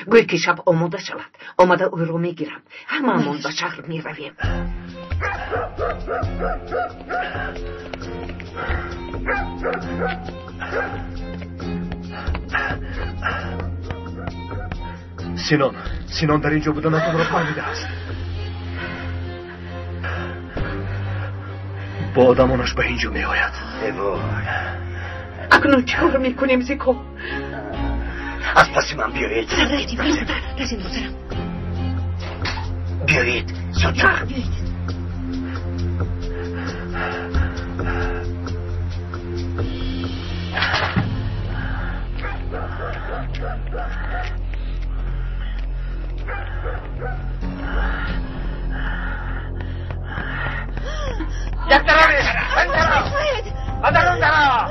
گوی که شب آماده شود. آماده او رو میگیرم. هممون به شهر میرویم. سینان در اینجا بودنتون را فهمیده است. با آدمانش به اینجا می آید. اکنون چکار میکنیم زیکو؟ از پس من بیایید. بیایید زودتر. یک طرفی ادرون درا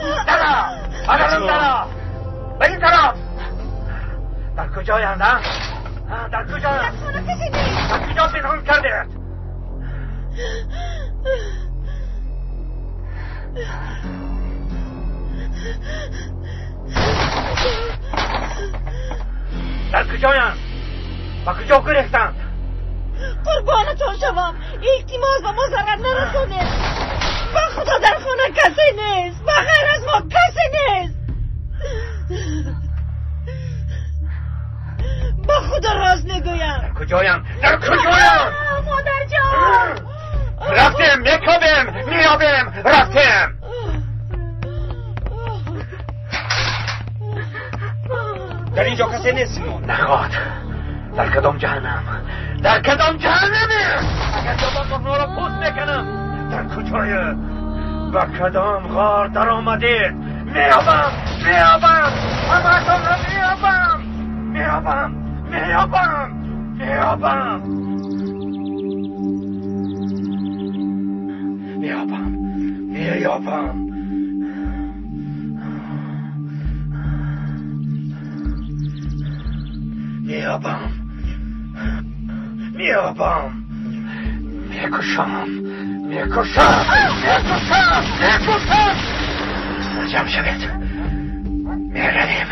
به این طرف. در کجایم نه؟ در کجا پنهان کرده؟ در کجایم؟ با کجا گریختند؟ قربانتون شوم، احتمال به ما ضرر نرسونه. با خدا در خانه کسی نیست، بغیر از ما کسی نیست. با خدا راست میگویم. در کجایم؟ مادر جان رفتیم میابیم رفتیم. در اینجا کسی نیست سینون. نخواد. در کدام جهنمی؟ اگر جواب را پوست میکنم. در کجای؟ با کدام غار در آمدید؟ میابم همتون را میابم. میکشم. جمع شوید. میرویم.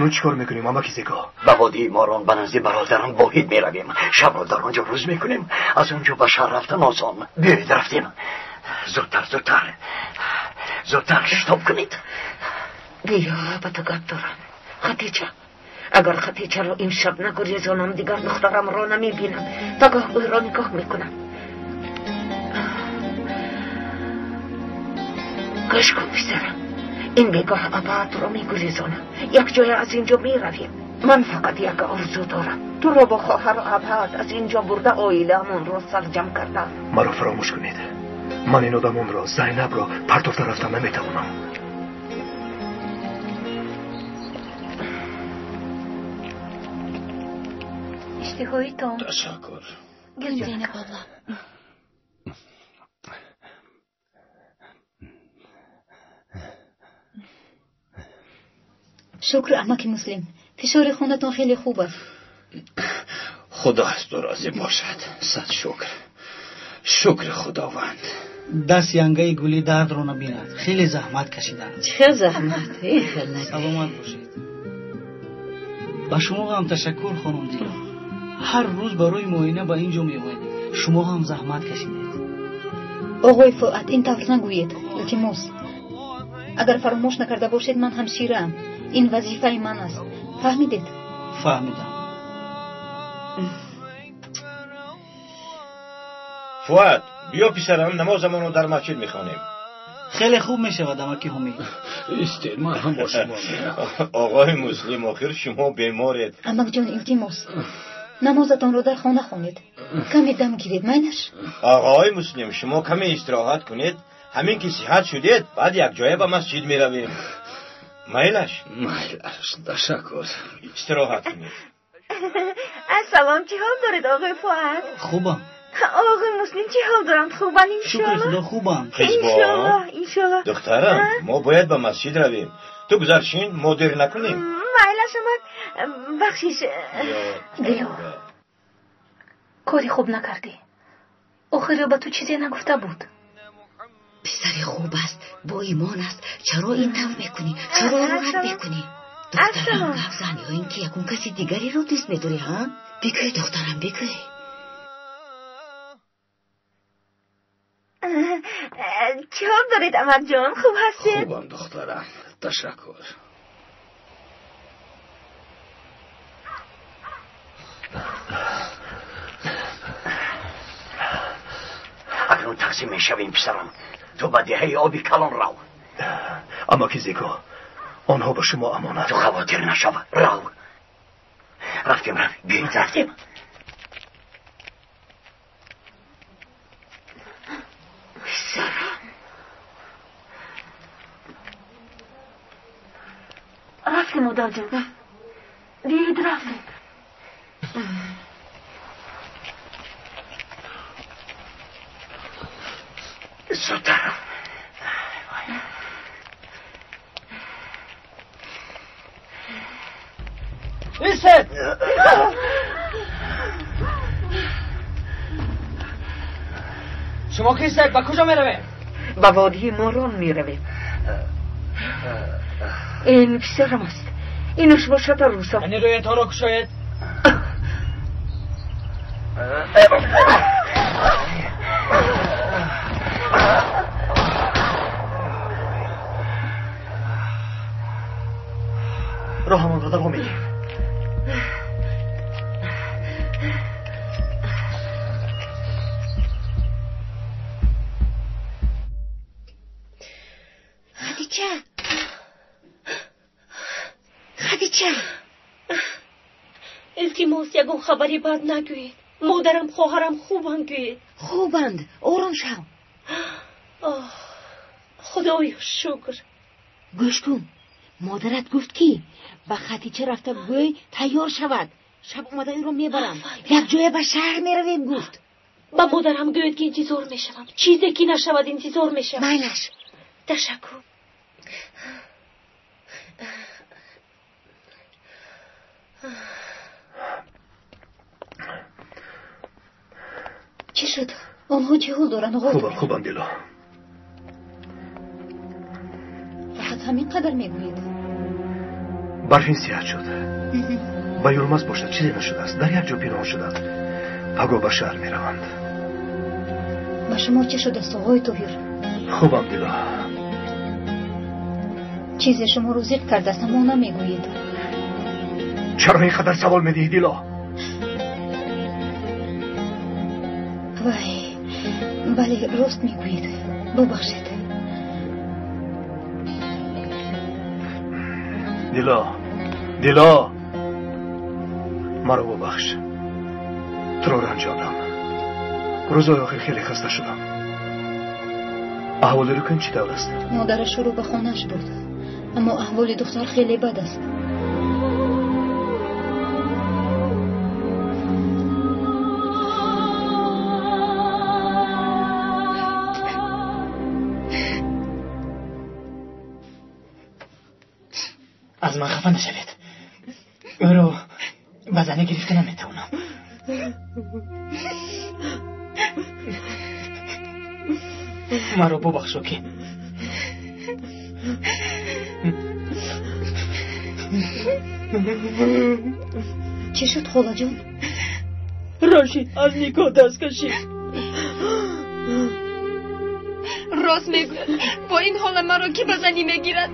اکنون چیکار میکنیم اماکی زیکو؟ به وادی ماران به نزد برادران واحد میرویم. شب را در آنجا روز میکنیم. از اونجا به شهر رفتن آسان. بیایید رفتیم. زودتر شتاب کنید. بیا با تو گپ دارم. خدیجه، اگر خدیجه رو این شب نگریزانم دیگر دخترم را نمیبینم. تگاه او را نگاه میکنم. گوش کن پسرم، این بگاه ابد را میگریزانم. یک جای از اینجا میرویم. من فقط یک آرزو دارم، تو را با خواهر ابد از اینجا برده عائله‌مان را سرجم کرده. مرا فراموش کنید. من این آدمان را، زینب را پرتافته رفتن نمیتوانم. اشتهایتان. تشکر. گل زینب abla. شکر اماکی مسلم. فشار خونتان خیلی خوب است. خدا از تو راضی باشد. صد شکر خداوند. دست ینگه گلی درد رو نبیند. خیلی زحمت کشیدن. چه زحمت؟ خیلی سلامت باشید. با شما هم تشکر خانم دیلا. هر روز برای معاینه با اینجا میآمدید. شما هم زحمت کشیدید. آقای فؤاد این طرف نگویید. التماس. اگر فراموش نکرده باشید من همشیره‌ام. این وظیفه من است. فهمیدید؟ فهمیدم. فؤاد بیا پسرم، نمازمان رو در مسجد میخوانیم. خیلی خوب میشود اماکی همین. استید من هم با شما آقای مسلم، آخر شما بیمارید. اماک جان التماس نمازتان رو در خانه خوانید. کمی دم گیرید مینش. آقای مسلم شما کمی استراحت کنید. همین که صحت شدید بعد یک جایه به مسجد میرویم. میلش تشکر. استراحت کنید. السلام، چه حال دارید آقای فؤاد؟ خوبم. آقای مسلم چه حال دارند؟ خوبن انشالله؟ شکر خدا خوبم. انشالله. دخترم ما باید به مسجد رویم. تو گذرشین ما دیر نکنیم. میله شما بخشیش. دیلو کاری خوب نکردی. آخر به تو چیزی نگفته بود. پسر خوب است، با ایمان است. چرا این طور میکنی؟ چرا راحت میکنی؟ دخترم گفت زنی ها این که یکون کسی دیگری رو دوست میداری ها؟ بگوی دخترم بگوی. چه حال دارید امک جان؟ خوب هستید؟ خوبم دخترم، تشکر. اکنون تقسیم میشویم پسرم. تو به دهه آبی کلان رو. اما کی زیکو آنها با شما امانت. تو خواطر نشو رو. رفتیم بیایید رفتیم. رفتیم مادر جان. بیایید رفتیم. زودتر. ایست. شما کیستید؟ با کجا میرویم؟ به وادی ماران میرویم. این پسرم است. اینش باشد روسا. یعنی روی تو رو کشاید؟ راهمان را دوام میدیم. خدیجه التماس یکون خبری بد نگویید. مادرم خواهرم خوبند گویید. خوبند. آرام شو. خدایا شکر. گوش کن، مادرت گفت کی با خدیجه رفته گوی تیار شود. شب اومده این رو میبرم. یک جای به شهر میرویم گفت. با مادرم گوید که انتظار میشوم. چیزی که نشود انتظار میشوم. میلش. تشکر. چی شد؟ آنها چه حال دارن آقای؟ خوبم دیلا. فقط همین قدر میگویید؟ برفین سیاه شد. با یلماز باشد چیزی نشده است. در یک جا پنهان شدند. پگاه به شهر می روند. با شما چه شده است آقای طاهر؟ خوبم دیلا. چیزی شما رو زیر کرده است اما نمیگویید. چرا اینقدر سوال میدهی دیلا؟ وای بله راست میگویید. ببخشید. دیلا مرا ببخش. تو را رنجاندم. روزای آخر خیلی خسته شدم. احوال روکن چی طور است؟ مادرش رو به خانهش برد اما احوال دختر خیلی بد است. از من خفه نشوید. او رو به زنه گرفته نمیتونم. مرا ببخشو که چی شد خاله جان؟ راشید از نیکو دست کشید. راست میگوید. با این حال مرا کی به زنی میگیرد؟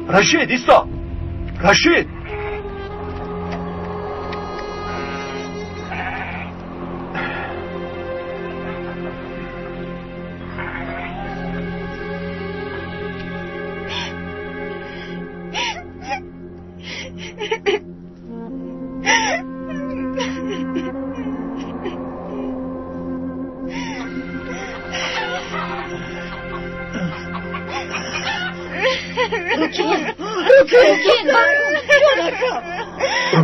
رشید ایستا. رشید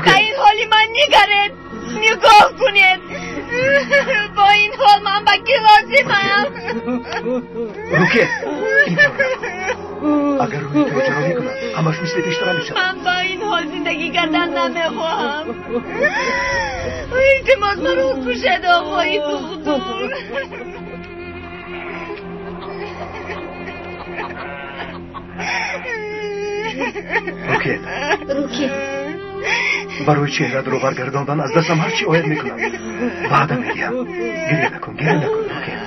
با این حالی من نگرد نگاه کنید. با این حال من به کی لازمم؟ روکیه اگر روی تو اجرا میکنم همش مثل پیشتر میشم. من با این حال زندگی کردن نمیخواهم. التماس مرا کشید آقای دکتر. روکیه برای چهرت رو برگرداندن از دستم هرچی آید میکنم. بعدا میگم گریه نکن روکیه.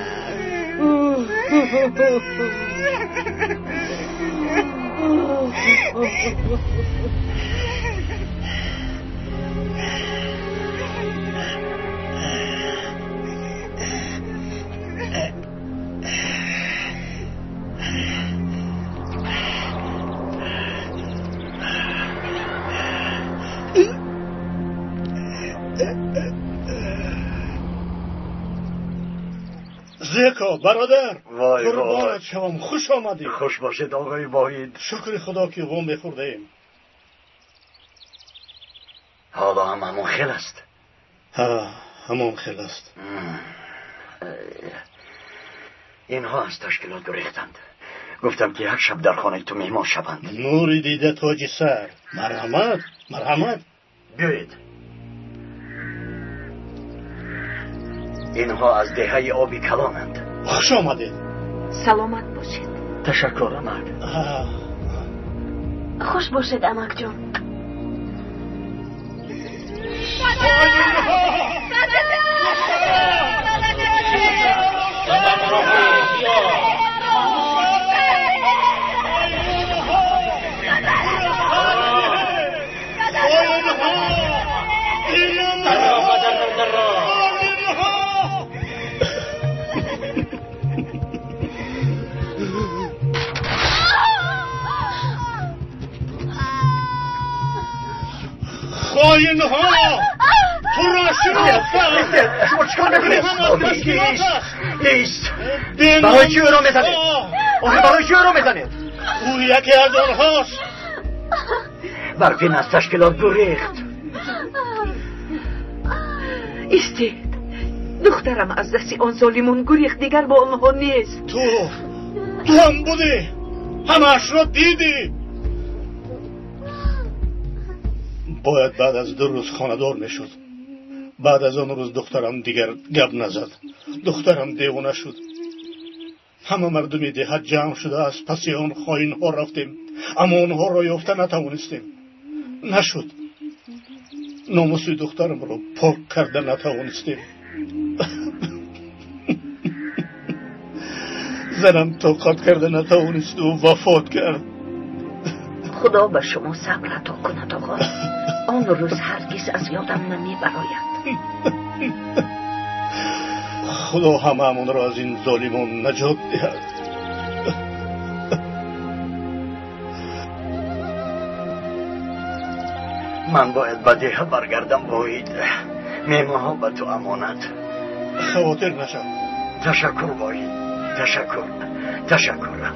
زیکا برادر وای قربانت شوم. خوش آمدی. خوش باشید آقای واحد. شکر خدا که وام بخورده ایم. حالا هم همون خیل است. ها همون خیل است. اینها از تشکیلات گریختند. گفتم که یک شب در خانه تو میهمان شوند. نوری دیده تاج سر. مرحمت. بیایید. اینها از دهه آبی کلانند. خوش آمدید. سلامت باشید. تشکر امک. خوش باشید امک جان. خائنها تو را شناختم. شما چیکار میکنید؟ ایست. برای چی او را میزنید؟ برای چی او را میزنید؟ او یکی از آنهاست. برفین از تشکیلات گریخت. ایستید. دخترم از دست آن ظالمون گریخت. دیگر با آنها نیست. تو هم بودی. همه‌اش را دیدی. باید بعد از 2 روز خانه‌دار میشد. بعد از آن روز دخترم دیگر گپ نزد. دخترم دیوانه شد. همه مردم دهت جمع شده است. پس آن خائن ها رفتیم، اما آنها را یافته نتوانستیم. نشد. ناموس دخترم را پاک کرده نتوانستیم. زنم طاقت کرده نتوانست و وفات کرد. خدا به شما صبر عطا کند آقا. آن روز هرگز از یادم نمی براید. خدا هممون را از این ظالمان نجات دهد. من باید به ده برگردم واحد. میمه ها به تو امانت. خواطر نشو. تشکر واحد، تشکر.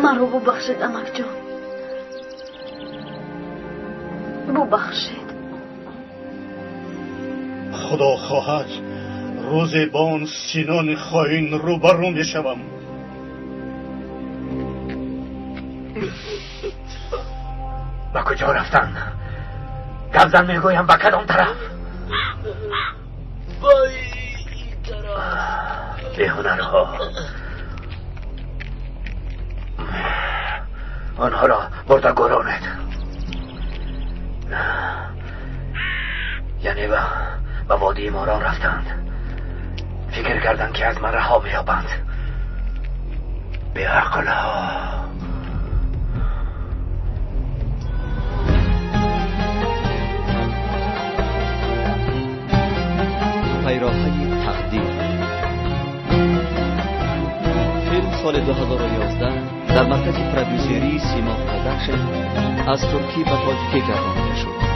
من رو ببخشید امک جان، ببخشید. خدا خواهد روز بان سینان خائن روبرو میشوم. به کجا رفتن؟ گبزن میگویم به کدام طرف؟ بیهنرها آنها را برده گرانید. یعنی به وادی ماران رفتند. فکر کردند که از من رها میابند. بیعقلها. پیراهن تقدیر. فیلم سال 2011 در مرکز پرودوسری سیما پروداکشن از ترکی به تاجیکی گردانیده شد.